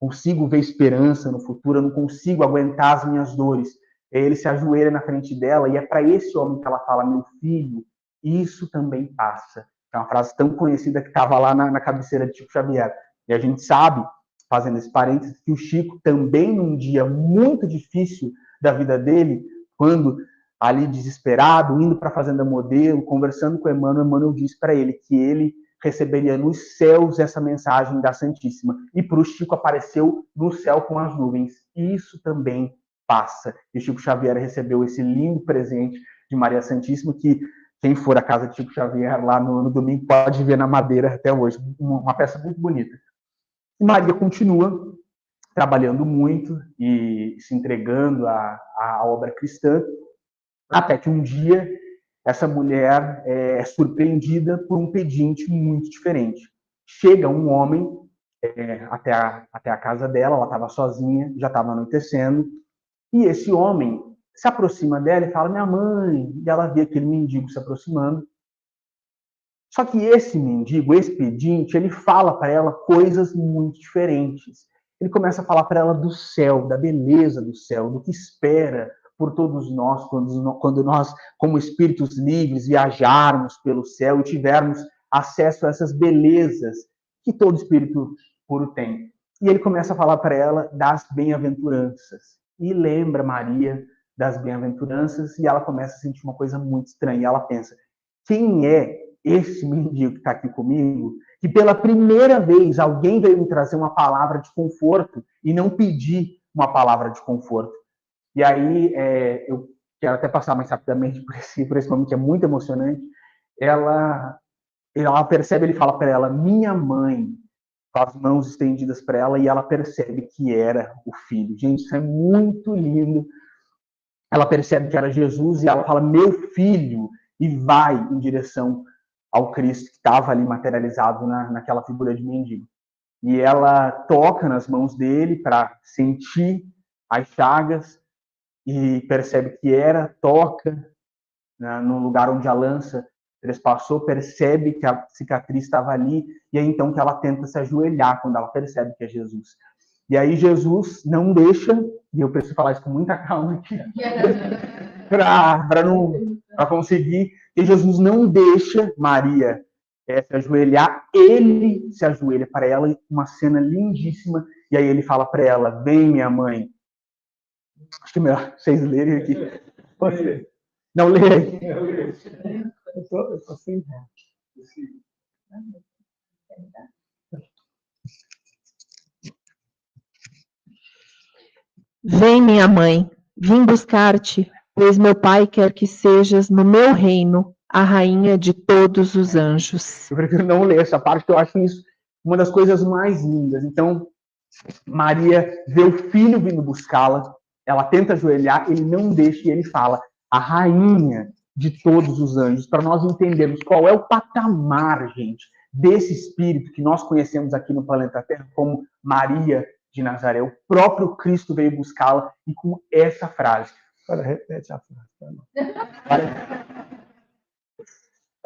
Consigo ver esperança no futuro, eu não consigo aguentar as minhas dores. Ele se ajoelha na frente dela e é para esse homem que ela fala: meu filho, isso também passa. É uma frase tão conhecida que estava lá na cabeceira de Chico Xavier. E a gente sabe, fazendo esse parênteses, que o Chico também, num dia muito difícil da vida dele, quando ali desesperado, indo para a Fazenda Modelo, conversando com Emmanuel disse para ele que ele receberia nos céus essa mensagem da Santíssima. E para o Chico apareceu no céu com as nuvens. Isso também passa. E Chico Xavier recebeu esse lindo presente de Maria Santíssima, que quem for à casa de Chico Xavier lá no domingo pode ver na Madeira até hoje. Uma peça muito bonita. E Maria continua trabalhando muito e se entregando à obra cristã, até que um dia essa mulher é surpreendida por um pedinte muito diferente. Chega um homem até a casa dela, ela estava sozinha, já estava anoitecendo, e esse homem se aproxima dela e fala: minha mãe. E ela vê aquele mendigo se aproximando. Só que esse mendigo, esse pedinte, ele fala para ela coisas muito diferentes. Ele começa a falar para ela do céu, da beleza do céu, do que espera por todos nós quando nós, como espíritos livres, viajarmos pelo céu e tivermos acesso a essas belezas que todo espírito puro tem. E ele começa a falar para ela das bem-aventuranças. E lembra Maria das bem-aventuranças, e ela começa a sentir uma coisa muito estranha. E ela pensa, quem é esse mendigo que está aqui comigo, que pela primeira vez alguém veio me trazer uma palavra de conforto e não pedir uma palavra de conforto? E aí, eu quero até passar mais rapidamente por esse momento que é muito emocionante. Ela percebe, ele fala para ela, minha mãe, com as mãos estendidas para ela, e ela percebe que era o filho. Gente, isso é muito lindo. Ela percebe que era Jesus e ela fala, meu filho, e vai em direção ao Cristo que estava ali materializado naquela figura de mendigo. E ela toca nas mãos dele para sentir as chagas e percebe que era, toca, né, no lugar onde a lança trespassou, percebe que a cicatriz estava ali, e é então que ela tenta se ajoelhar quando ela percebe que é Jesus. E aí Jesus não deixa, e eu preciso falar isso com muita calma aqui, para conseguir, que Jesus não deixa Maria se ajoelhar, ele se ajoelha para ela, uma cena lindíssima, e aí ele fala para ela, vem minha mãe. Acho que é melhor vocês lerem aqui. Você. Não, lê aí. Eu tô sem voz. Vem, minha mãe, vim buscar-te, pois meu pai quer que sejas no meu reino a rainha de todos os anjos. Eu prefiro não ler essa parte, porque eu acho isso uma das coisas mais lindas. Então, Maria vê o filho vindo buscá-la, ela tenta ajoelhar, ele não deixa e ele fala, a rainha de todos os anjos, para nós entendermos qual é o patamar, gente, desse espírito que nós conhecemos aqui no planeta Terra como Maria de Nazaré. O próprio Cristo veio buscá-la e com essa frase. Agora repete a frase.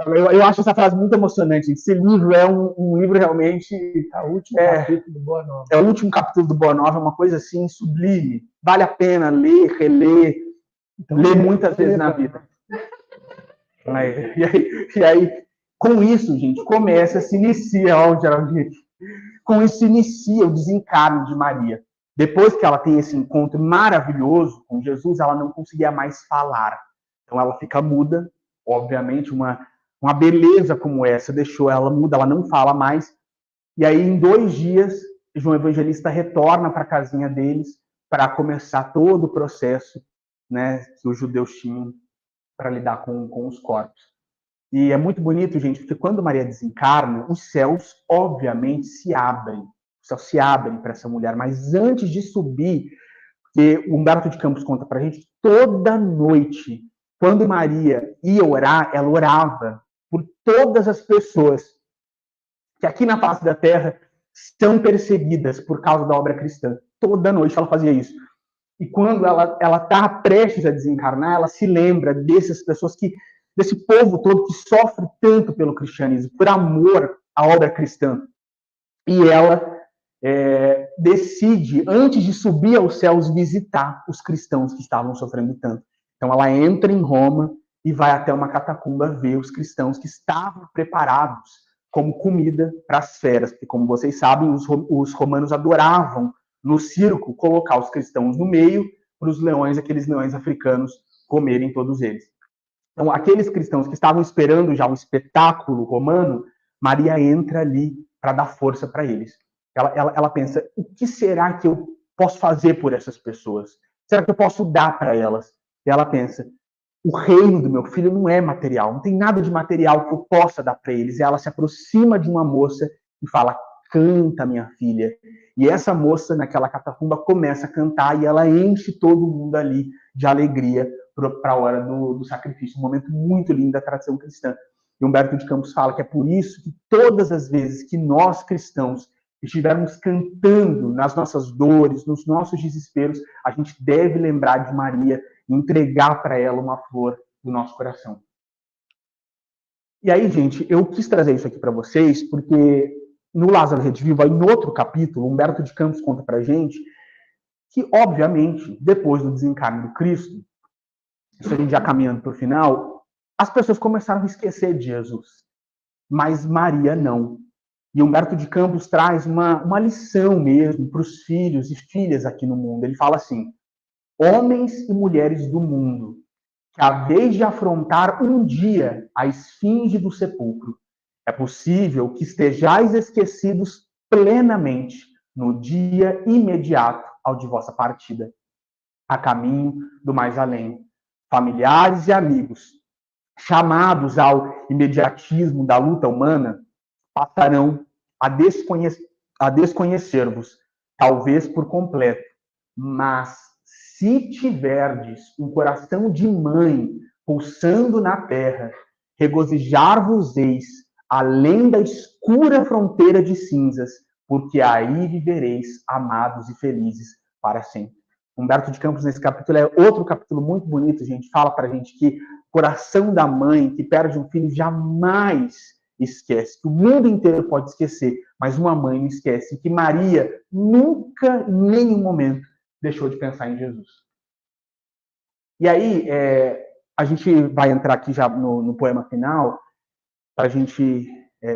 Eu acho essa frase muito emocionante. Esse livro é um livro realmente... É o último capítulo do Boa Nova. É o último capítulo do Boa Nova, uma coisa assim sublime. Vale a pena ler, reler, então, ler muitas vezes na vida. E aí, com isso, gente, se inicia o desencarne de Maria. Depois que ela tem esse encontro maravilhoso com Jesus, ela não conseguia mais falar. Então ela fica muda, obviamente, uma beleza como essa deixou ela muda, ela não fala mais. E aí, em 2 dias, João Evangelista retorna para a casinha deles para começar todo o processo, né, que os judeus tinham para lidar com os corpos. E é muito bonito, gente, porque quando Maria desencarna, os céus, obviamente, se abrem. Os céus se abrem para essa mulher. Mas antes de subir, porque o Humberto de Campos conta para a gente, toda noite, quando Maria ia orar, ela orava por todas as pessoas que aqui na face da Terra são perseguidas por causa da obra cristã. Toda noite ela fazia isso. E quando ela está prestes a desencarnar, ela se lembra dessas pessoas desse povo todo que sofre tanto pelo cristianismo, por amor à obra cristã. E ela decide, antes de subir aos céus, visitar os cristãos que estavam sofrendo tanto. Então ela entra em Roma e vai até uma catacumba ver os cristãos que estavam preparados como comida para as feras, porque, como vocês sabem, os romanos adoravam no circo colocar os cristãos no meio para os leões, aqueles leões africanos, comerem todos eles. Então, aqueles cristãos que estavam esperando já um espetáculo romano, Maria entra ali para dar força para eles. Ela pensa, o que será que eu posso fazer por essas pessoas? Será que eu posso dar para elas? E ela pensa, o reino do meu filho não é material, não tem nada de material que eu possa dar para eles. E ela se aproxima de uma moça e fala, canta, minha filha. E essa moça, naquela catacumba, começa a cantar e ela enche todo mundo ali de alegria para a hora do sacrifício. Um momento muito lindo da tradição cristã. E Humberto de Campos fala que é por isso que todas as vezes que nós, cristãos, estivermos cantando nas nossas dores, nos nossos desesperos, a gente deve lembrar de Maria e entregar para ela uma flor do nosso coração. E aí, gente, eu quis trazer isso aqui para vocês, porque no Lázaro Redivivo, em outro capítulo, Humberto de Campos conta para a gente que, obviamente, depois do desencarne do Cristo, isso a gente já caminhando para o final, as pessoas começaram a esquecer de Jesus. Mas Maria não. E Humberto de Campos traz uma lição mesmo para os filhos e filhas aqui no mundo. Ele fala assim, homens e mulheres do mundo, que a vez de afrontar um dia a esfinge do sepulcro, é possível que estejais esquecidos plenamente no dia imediato ao de vossa partida, a caminho do mais além. Familiares e amigos, chamados ao imediatismo da luta humana, passarão a desconhecer-vos, talvez por completo. Mas se tiverdes um coração de mãe pulsando na terra, regozijar-vos-eis além da escura fronteira de cinzas, porque aí vivereis amados e felizes para sempre. Humberto de Campos, nesse capítulo, é outro capítulo muito bonito, gente. Fala para a gente que o coração da mãe que perde um filho jamais esquece, que o mundo inteiro pode esquecer, mas uma mãe não esquece, que Maria nunca, em nenhum momento, deixou de pensar em Jesus. E aí, a gente vai entrar aqui já no poema final, para a gente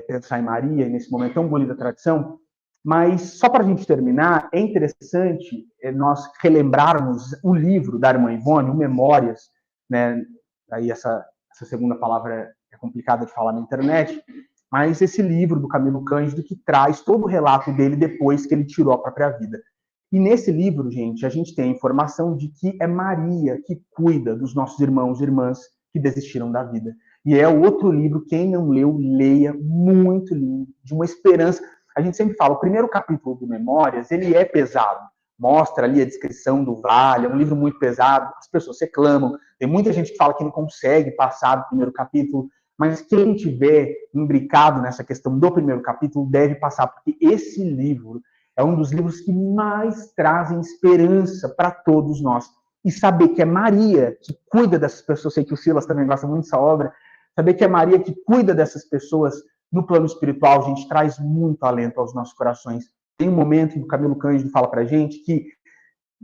pensar em Maria, nesse momento tão bonito da tradição, mas só para a gente terminar, é interessante nós relembrarmos o livro da irmã Ivone, o Memórias, né? Aí essa segunda palavra é complicada de falar na internet, mas esse livro do Camilo Cândido que traz todo o relato dele depois que ele tirou a própria vida. E nesse livro, gente, a gente tem a informação de que é Maria que cuida dos nossos irmãos e irmãs que desistiram da vida. E é outro livro, quem não leu, leia, muito lindo, de uma esperança. A gente sempre fala, o primeiro capítulo do Memórias, ele é pesado. Mostra ali a descrição do vale, é um livro muito pesado, as pessoas reclamam, tem muita gente que fala que não consegue passar do primeiro capítulo, mas quem tiver imbricado nessa questão do primeiro capítulo deve passar, porque esse livro é um dos livros que mais trazem esperança para todos nós. E saber que é Maria que cuida dessas pessoas, sei que o Silas também gosta muito dessa obra, saber que é Maria que cuida dessas pessoas no plano espiritual, gente, traz muito alento aos nossos corações. Tem um momento em que o Camilo Cândido fala para a gente que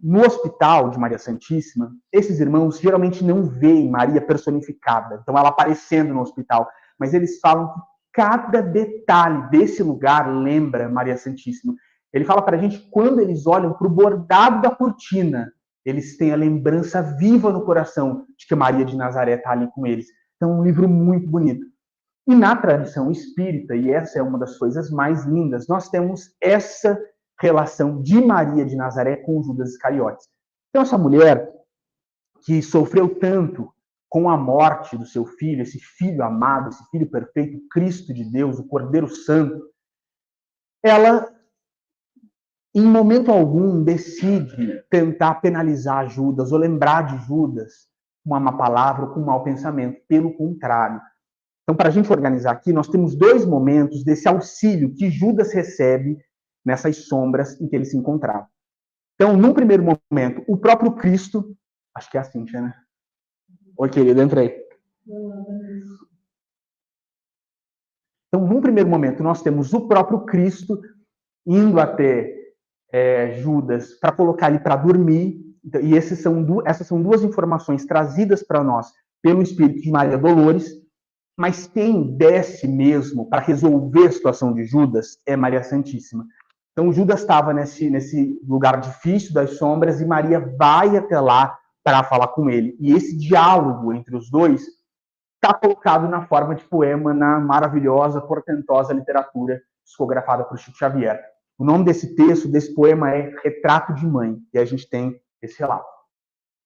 no hospital de Maria Santíssima, esses irmãos geralmente não veem Maria personificada, então ela aparecendo no hospital, mas eles falam que cada detalhe desse lugar lembra Maria Santíssima. Ele fala para a gente que quando eles olham para o bordado da cortina, eles têm a lembrança viva no coração de que Maria de Nazaré está ali com eles. Então, é um livro muito bonito. E na tradição espírita, e essa é uma das coisas mais lindas, nós temos essa relação de Maria de Nazaré com Judas Iscariotes. Então, essa mulher que sofreu tanto com a morte do seu filho, esse filho amado, esse filho perfeito, Cristo de Deus, o Cordeiro Santo, ela, em momento algum, decide tentar penalizar Judas ou lembrar de Judas com uma má palavra ou com um mau pensamento. Pelo contrário. Então, para a gente organizar aqui, nós temos dois momentos desse auxílio que Judas recebe nessas sombras em que ele se encontrava. Então, num primeiro momento, o próprio Cristo... Acho que é a Cíntia, né? Oi, querido, entra aí. Então, num primeiro momento, nós temos o próprio Cristo indo até Judas para colocar ele para dormir. E essas são duas informações trazidas para nós pelo Espírito de Maria Dolores. Mas quem desce mesmo para resolver a situação de Judas é Maria Santíssima. Então, Judas estava nesse lugar difícil das sombras e Maria vai até lá para falar com ele. E esse diálogo entre os dois está colocado na forma de poema na maravilhosa, portentosa literatura psicografada por Chico Xavier. O nome desse texto, desse poema, é Retrato de Mãe. E a gente tem esse relato.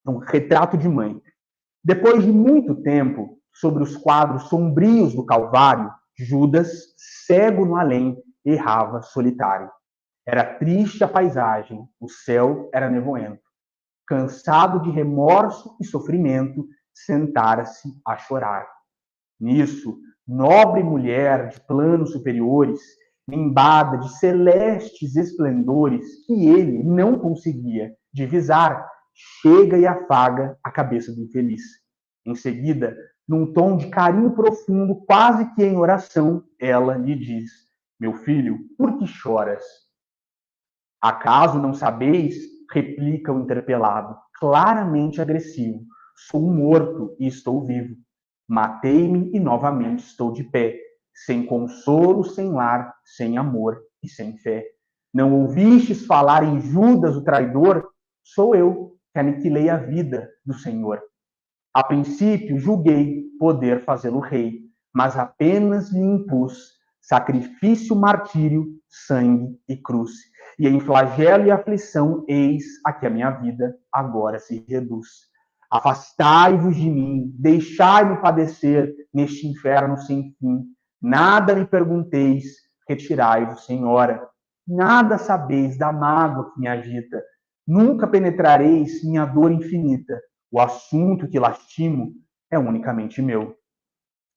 Então, Retrato de Mãe. Depois de muito tempo, sobre os quadros sombrios do Calvário, Judas, cego no além, errava solitário. Era triste a paisagem, o céu era nevoento. Cansado de remorso e sofrimento, sentara-se a chorar. Nisso, nobre mulher de planos superiores, nimbada de celestes esplendores, que ele não conseguia divisar, chega e afaga a cabeça do infeliz. Em seguida, num tom de carinho profundo, quase que em oração, ela lhe diz: meu filho, por que choras? Acaso não sabeis? Replica o interpelado, claramente agressivo. Sou um morto e estou vivo. Matei-me e novamente estou de pé, sem consolo, sem lar, sem amor e sem fé. Não ouvistes falar em Judas, o traidor? Sou eu, que aniquilei a vida do Senhor. A princípio, julguei poder fazê-lo rei, mas apenas lhe impus sacrifício, martírio, sangue e cruz. E em flagelo e aflição, eis a que a minha vida agora se reduz. Afastai-vos de mim, deixai-me padecer neste inferno sem fim. Nada me pergunteis, retirai-vos, Senhora. Nada sabeis da mágoa que me agita. Nunca penetrareis minha dor infinita. O assunto que lastimo é unicamente meu.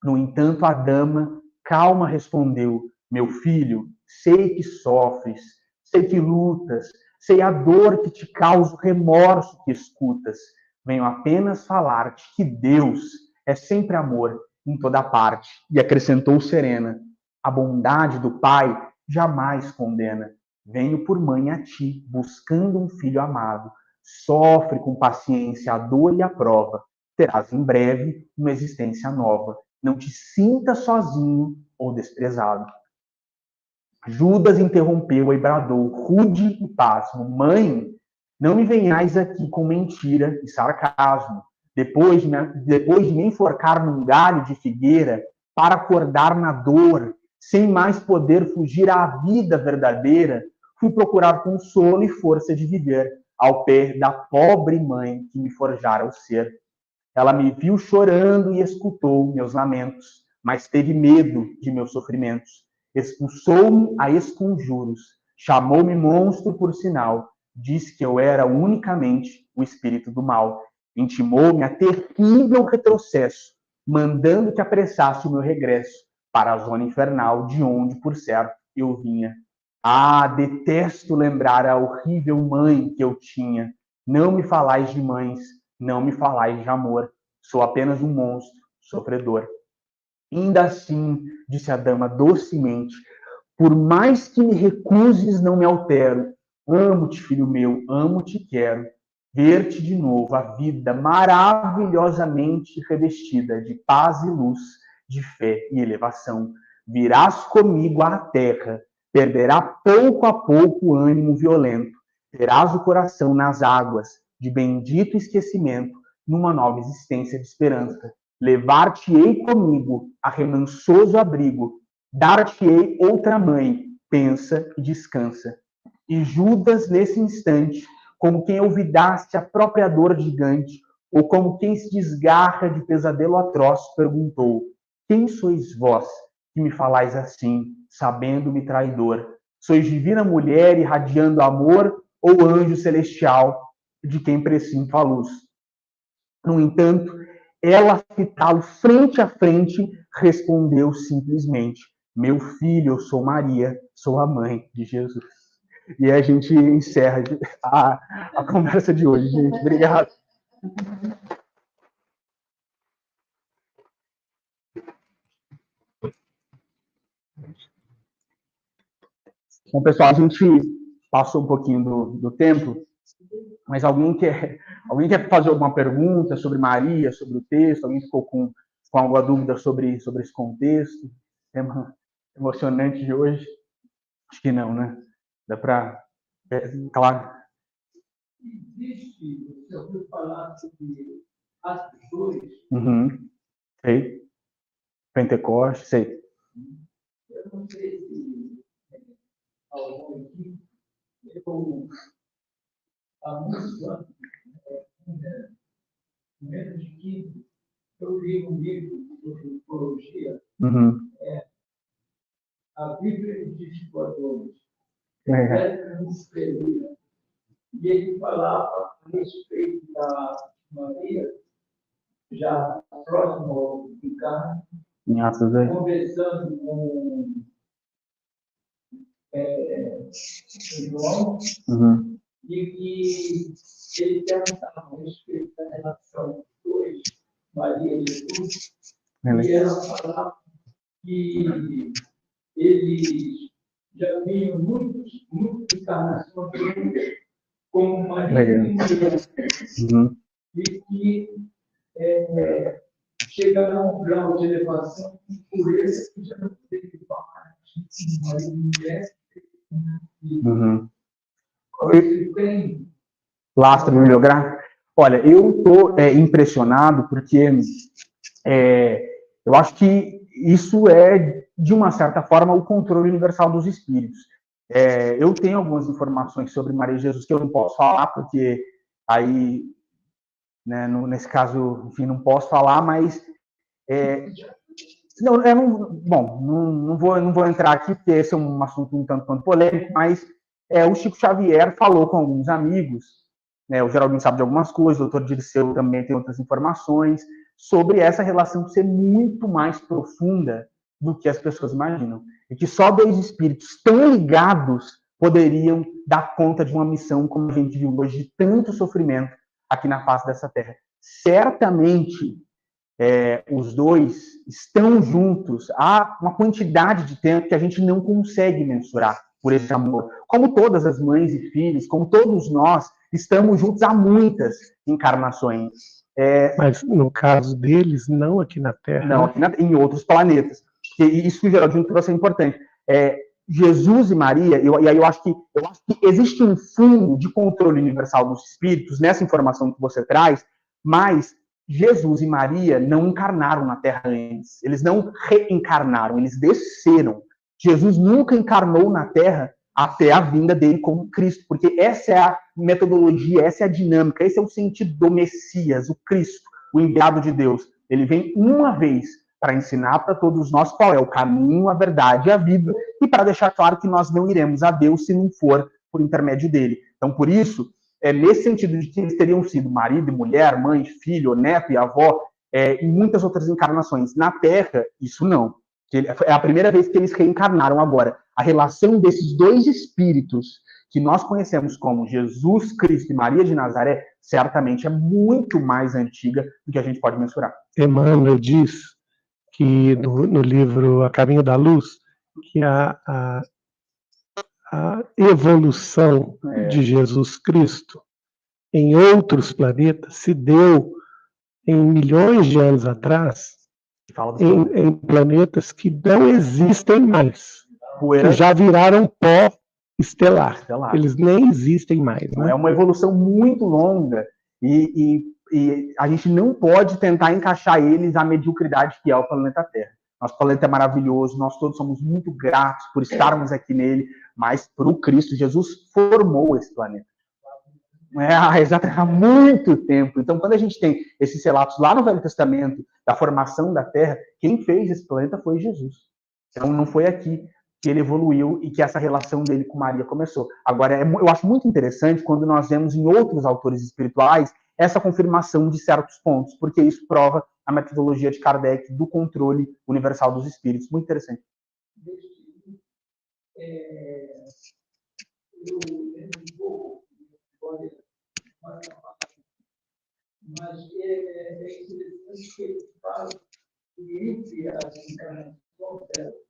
No entanto, a dama, calma, respondeu: meu filho, sei que sofres, sei que lutas, sei a dor que te causa o remorso que escutas. Venho apenas falar-te que Deus é sempre amor em toda parte. E acrescentou serena: a bondade do Pai jamais condena. Venho por mãe a ti, buscando um filho amado. Sofre com paciência a dor e a prova. Terás em breve uma existência nova. Não te sinta sozinho ou desprezado. Judas interrompeu e bradou, rude e pasmo: mãe, não me venhais aqui com mentira e sarcasmo. Depois de me enforcar num galho de figueira, para acordar na dor, sem mais poder fugir à vida verdadeira, fui procurar consolo e força de viver ao pé da pobre mãe que me forjara o ser. Ela me viu chorando e escutou meus lamentos, mas teve medo de meus sofrimentos. Expulsou-me a esconjuros, chamou-me monstro por sinal, disse que eu era unicamente o espírito do mal. Intimou-me a terrível retrocesso, mandando que apressasse o meu regresso para a zona infernal, de onde, por certo, eu vinha. Ah, detesto lembrar a horrível mãe que eu tinha. Não me falais de mães, não me falais de amor. Sou apenas um monstro, sofredor. Ainda assim, disse a dama docemente, por mais que me recuses, não me altero. Amo-te, filho meu, amo-te e quero. Ver-te de novo, a vida maravilhosamente revestida de paz e luz, de fé e elevação. Virás comigo à terra, perderá pouco a pouco o ânimo violento. Terás o coração nas águas de bendito esquecimento, numa nova existência de esperança. Levar-te-ei comigo a remansoso abrigo, dar-te-ei outra mãe, pensa e descansa. E Judas, nesse instante, como quem olvidaste a própria dor gigante, ou como quem se desgarra de pesadelo atroz, perguntou: quem sois vós que me falais assim, sabendo-me traidor? Sois divina mulher irradiando amor, ou anjo celestial de quem presinto a luz? No entanto, ela, fitá-lo frente a frente, respondeu simplesmente: meu filho, eu sou Maria, sou a mãe de Jesus. E a gente encerra a conversa de hoje, gente. Obrigado. Bom, pessoal, a gente passou um pouquinho do tempo, mas alguém quer fazer alguma pergunta sobre Maria, sobre o texto? Alguém ficou com alguma dúvida sobre esse contexto? Tema emocionante de hoje? Acho que não, né? Dá para... claro. Existe, você ouviu falar sobre Atos 2? Uhum. Sei. Pentecoste, sei. Eu não sei se algum aqui, eu, há muitos anos, menos de 15, eu li um livro sobre psicologia, Uhum. A Bíblia de Discipladores. E ele falava a respeito da Maria, já próximo ao encarne, conversando com João, e que ele perguntava a respeito da relação dos dois, Maria e Jesus, e ela falava que eles já tinham muitas encarnações como Maria e mulher, e que chegaram a um grau de elevação e pureza que já não teve mais Maria e mulher. Lastro bibliográfico. Olha, eu estou impressionado porque eu acho que isso é, de uma certa forma, o controle universal dos espíritos. Eu tenho algumas informações sobre Maria Jesus que eu não posso falar, porque aí, né, nesse caso, enfim, não posso falar, mas não vou entrar aqui, porque esse é um assunto um tanto quanto polêmico, mas o Chico Xavier falou com alguns amigos, né, o Geraldinho sabe de algumas coisas, o doutor Dirceu também tem outras informações, sobre essa relação ser muito mais profunda do que as pessoas imaginam. E que só dois espíritos tão ligados poderiam dar conta de uma missão como a gente viu hoje, de tanto sofrimento aqui na face dessa terra. Certamente, os dois estão juntos há uma quantidade de tempo que a gente não consegue mensurar por esse amor. Como todas as mães e filhos, como todos nós, estamos juntos há muitas encarnações. Mas no caso deles, não aqui na Terra. Não, aqui em outros planetas. Porque isso que o Geraldinho trouxe é importante. Jesus e Maria, e aí eu acho que existe um fundo de controle universal dos espíritos nessa informação que você traz, mas Jesus e Maria não encarnaram na Terra antes. Eles não reencarnaram, eles desceram. Jesus nunca encarnou na Terra até a vinda dele como Cristo, porque essa é a metodologia, essa é a dinâmica, esse é o sentido do Messias, o Cristo, o enviado de Deus. Ele vem uma vez para ensinar para todos nós qual é o caminho, a verdade e a vida, e para deixar claro que nós não iremos a Deus se não for por intermédio dele. Então, por isso, nesse sentido de que eles teriam sido marido e mulher, mãe, filho, neto e avó, em muitas outras encarnações. Na Terra, isso não. É a primeira vez que eles reencarnaram agora. A relação desses dois espíritos que nós conhecemos como Jesus Cristo e Maria de Nazaré, certamente é muito mais antiga do que a gente pode mensurar. Emmanuel diz que no livro A Caminho da Luz, que a evolução de Jesus Cristo em outros planetas se deu em milhões de anos atrás em planetas que não existem mais, que já viraram pó estelar. Eles nem existem mais. Né? É uma evolução muito longa e a gente não pode tentar encaixar eles à mediocridade que é o planeta Terra. Nosso planeta é maravilhoso, nós todos somos muito gratos por estarmos aqui nele, mas para o Cristo, Jesus formou esse planeta. Há muito tempo. Então, quando a gente tem esses relatos lá no Velho Testamento, da formação da Terra, quem fez esse planeta foi Jesus. Então, não foi aqui que ele evoluiu e que essa relação dele com Maria começou. Agora, eu acho muito interessante quando nós vemos em outros autores espirituais essa confirmação de certos pontos, porque isso prova a metodologia de Kardec do controle universal dos espíritos. Muito interessante. Mas é interessante que ele fala que entre as encarnações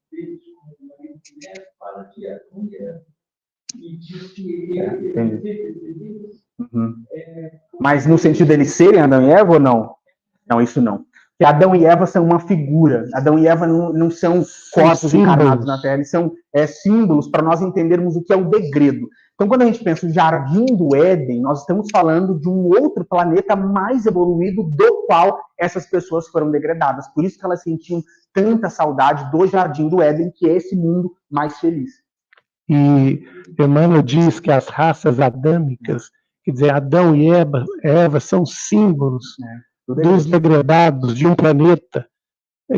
deles, como marido e mulher, fala de Adão e Eva. E diz que ele Mas no sentido deles serem Adão e Eva ou não? Não, isso não. Porque Adão e Eva são uma figura. Adão e Eva não são corpos encarnados na Terra, eles são símbolos para nós entendermos o que é o degredo. Então, quando a gente pensa no Jardim do Éden, nós estamos falando de um outro planeta mais evoluído do qual essas pessoas foram degradadas. Por isso que elas sentiam tanta saudade do Jardim do Éden, que é esse mundo mais feliz. E Emmanuel diz que as raças adâmicas, quer dizer, Adão e Eva são símbolos dos degradados de um planeta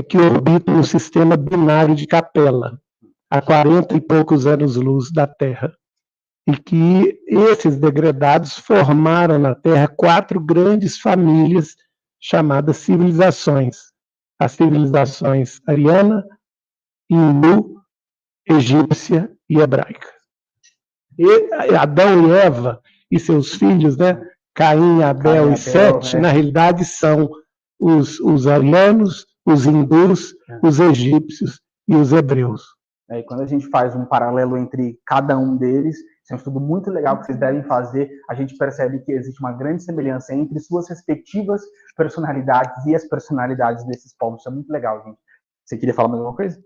que orbita um sistema binário de Capela, a 40 e poucos anos-luz da Terra. E que esses degradados formaram na Terra 4 grandes famílias chamadas civilizações. As civilizações ariana, hindu, egípcia e hebraica. E Adão e Eva e seus filhos, né, Caim, Abel e Sete, na realidade são os arianos, os hindus, os egípcios e os hebreus. E quando a gente faz um paralelo entre cada um deles, isso é um estudo muito legal que vocês devem fazer, a gente percebe que existe uma grande semelhança entre suas respectivas personalidades e as personalidades desses povos. Isso é muito legal, gente. Você queria falar mais alguma coisa?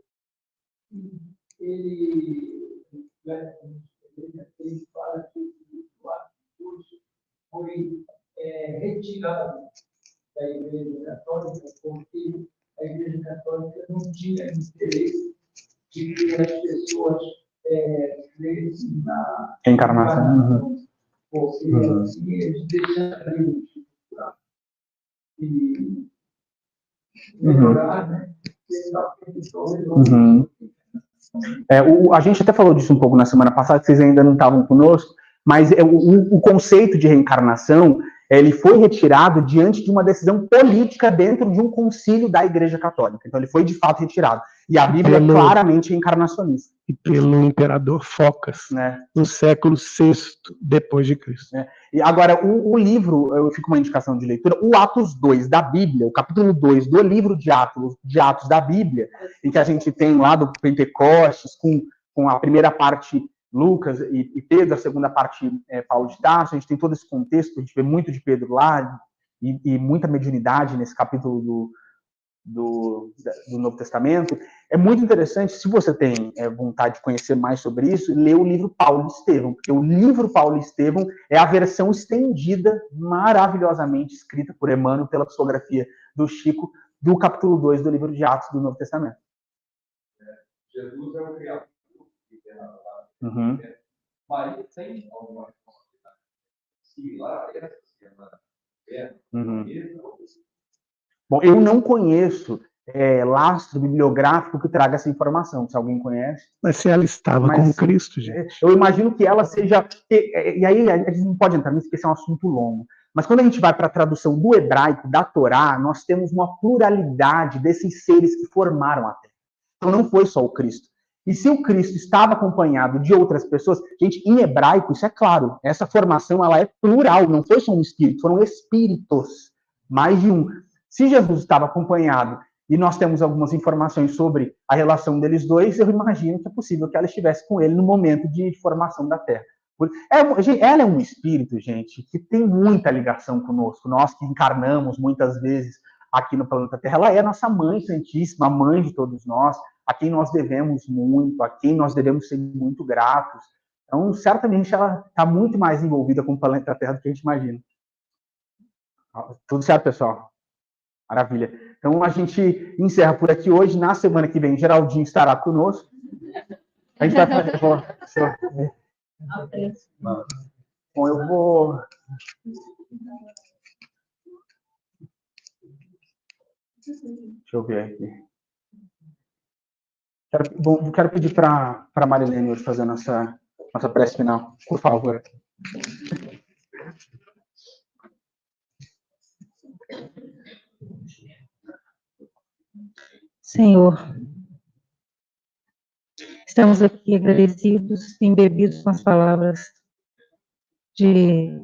Ele fala que o foi retirado da Igreja Católica, porque a Igreja Católica não tinha interesse de que as pessoas crescem na encarnação. Porque assim eles deixariam de melhorar, né? A gente até falou disso um pouco na semana passada, que vocês ainda não estavam conosco, mas o conceito de reencarnação, ele foi retirado diante de uma decisão política dentro de um concílio da Igreja Católica. Então, ele foi, de fato, retirado. E a Bíblia é claramente reencarnacionista. E pelo imperador Focas, no século VI depois de Cristo. E agora, o livro, fica uma indicação de leitura, o Atos 2 da Bíblia, o capítulo 2 do livro de Atos da Bíblia, em que a gente tem lá do Pentecostes, com a primeira parte Lucas e Pedro, a segunda parte Paulo de Tarso, a gente tem todo esse contexto, a gente vê muito de Pedro lá, e muita mediunidade nesse capítulo do Novo Testamento. É muito interessante, se você tem vontade de conhecer mais sobre isso, ler o livro Paulo e Estevão, porque o livro Paulo e Estevão é a versão estendida, maravilhosamente escrita por Emmanuel, pela psicografia do Chico, do capítulo 2 do livro de Atos do Novo Testamento. Jesus é o criador. Maria tem alguma similar a essa? Bom, eu não conheço lastro bibliográfico que traga essa informação, se alguém conhece. Mas se ela estava com Cristo, gente. Eu imagino que ela seja... E aí, a gente não pode entrar nisso, porque esse é um assunto longo. Mas quando a gente vai para a tradução do hebraico, da Torá, nós temos uma pluralidade desses seres que formaram a Terra. Então não foi só o Cristo. E se o Cristo estava acompanhado de outras pessoas, gente, em hebraico, isso é claro, essa formação ela é plural, não foi só um espírito, foram espíritos, mais de um. Se Jesus estava acompanhado e nós temos algumas informações sobre a relação deles dois, eu imagino que é possível que ela estivesse com ele no momento de formação da Terra. Ela é um espírito, gente, que tem muita ligação conosco. Nós que encarnamos muitas vezes aqui no planeta Terra, ela é nossa mãe santíssima, a mãe de todos nós, a quem nós devemos muito, a quem nós devemos ser muito gratos. Então, certamente, ela está muito mais envolvida com o planeta Terra do que a gente imagina. Tudo certo, pessoal? Maravilha. Então, a gente encerra por aqui hoje. Na semana que vem, Geraldinho estará conosco. A gente vai fazer... Bom, eu vou... Deixa eu ver aqui. Quero pedir para a Marilene hoje fazer a nossa prece final, por favor. Senhor, estamos aqui agradecidos, embebidos com as palavras de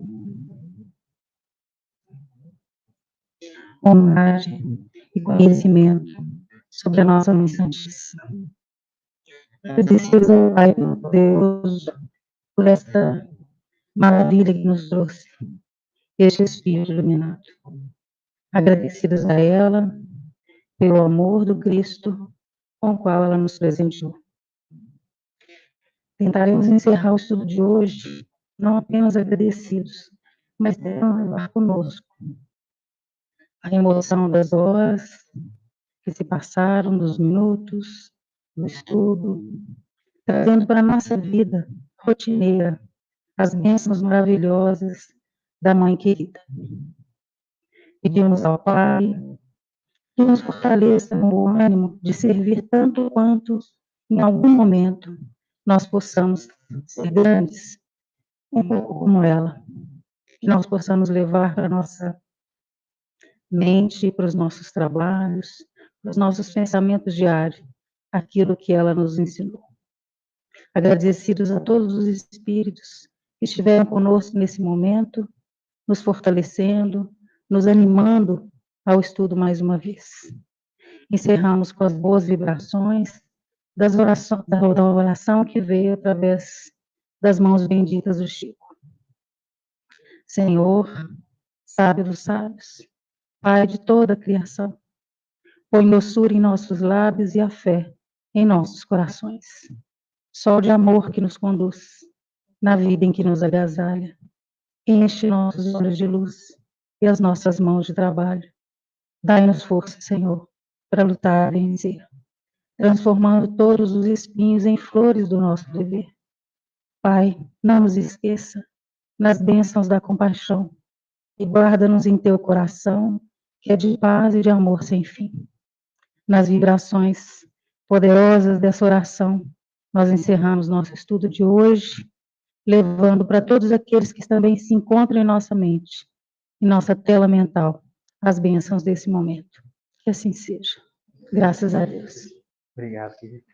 homenagem e conhecimento sobre a nossa Mãe Santíssima. Agradecidos ao Pai Deus por esta maravilha que nos trouxe, este Espírito iluminado. Agradecidos a ela pelo amor do Cristo com o qual ela nos presenteou. Tentaremos encerrar o estudo de hoje não apenas agradecidos, mas devemos levar conosco a emoção das horas que se passaram, dos minutos, do estudo, trazendo para a nossa vida rotineira as bênçãos maravilhosas da Mãe querida. Pedimos ao Pai que nos fortaleça no ânimo de servir tanto quanto, em algum momento, nós possamos ser grandes, um pouco como ela, que nós possamos levar para a nossa mente, para os nossos trabalhos, para os nossos pensamentos diários, aquilo que ela nos ensinou. Agradecidos a todos os espíritos que estiveram conosco nesse momento, nos fortalecendo, nos animando ao estudo mais uma vez. Encerramos com as boas vibrações da oração que veio através das mãos benditas do Chico. Senhor, sábio dos sábios, Pai de toda a criação, põe doçura em nossos lábios e a fé em nossos corações. Sol de amor que nos conduz na vida em que nos agasalha. Enche nossos olhos de luz e as nossas mãos de trabalho. Dai-nos força, Senhor, para lutar e vencer, transformando todos os espinhos em flores do nosso dever. Pai, não nos esqueça nas bênçãos da compaixão e guarda-nos em teu coração, que é de paz e de amor sem fim. Nas vibrações poderosas dessa oração, nós encerramos nosso estudo de hoje, levando para todos aqueles que também se encontram em nossa mente, em nossa tela mental, as bênçãos desse momento. Que assim seja. Graças a Deus. Obrigado, querido.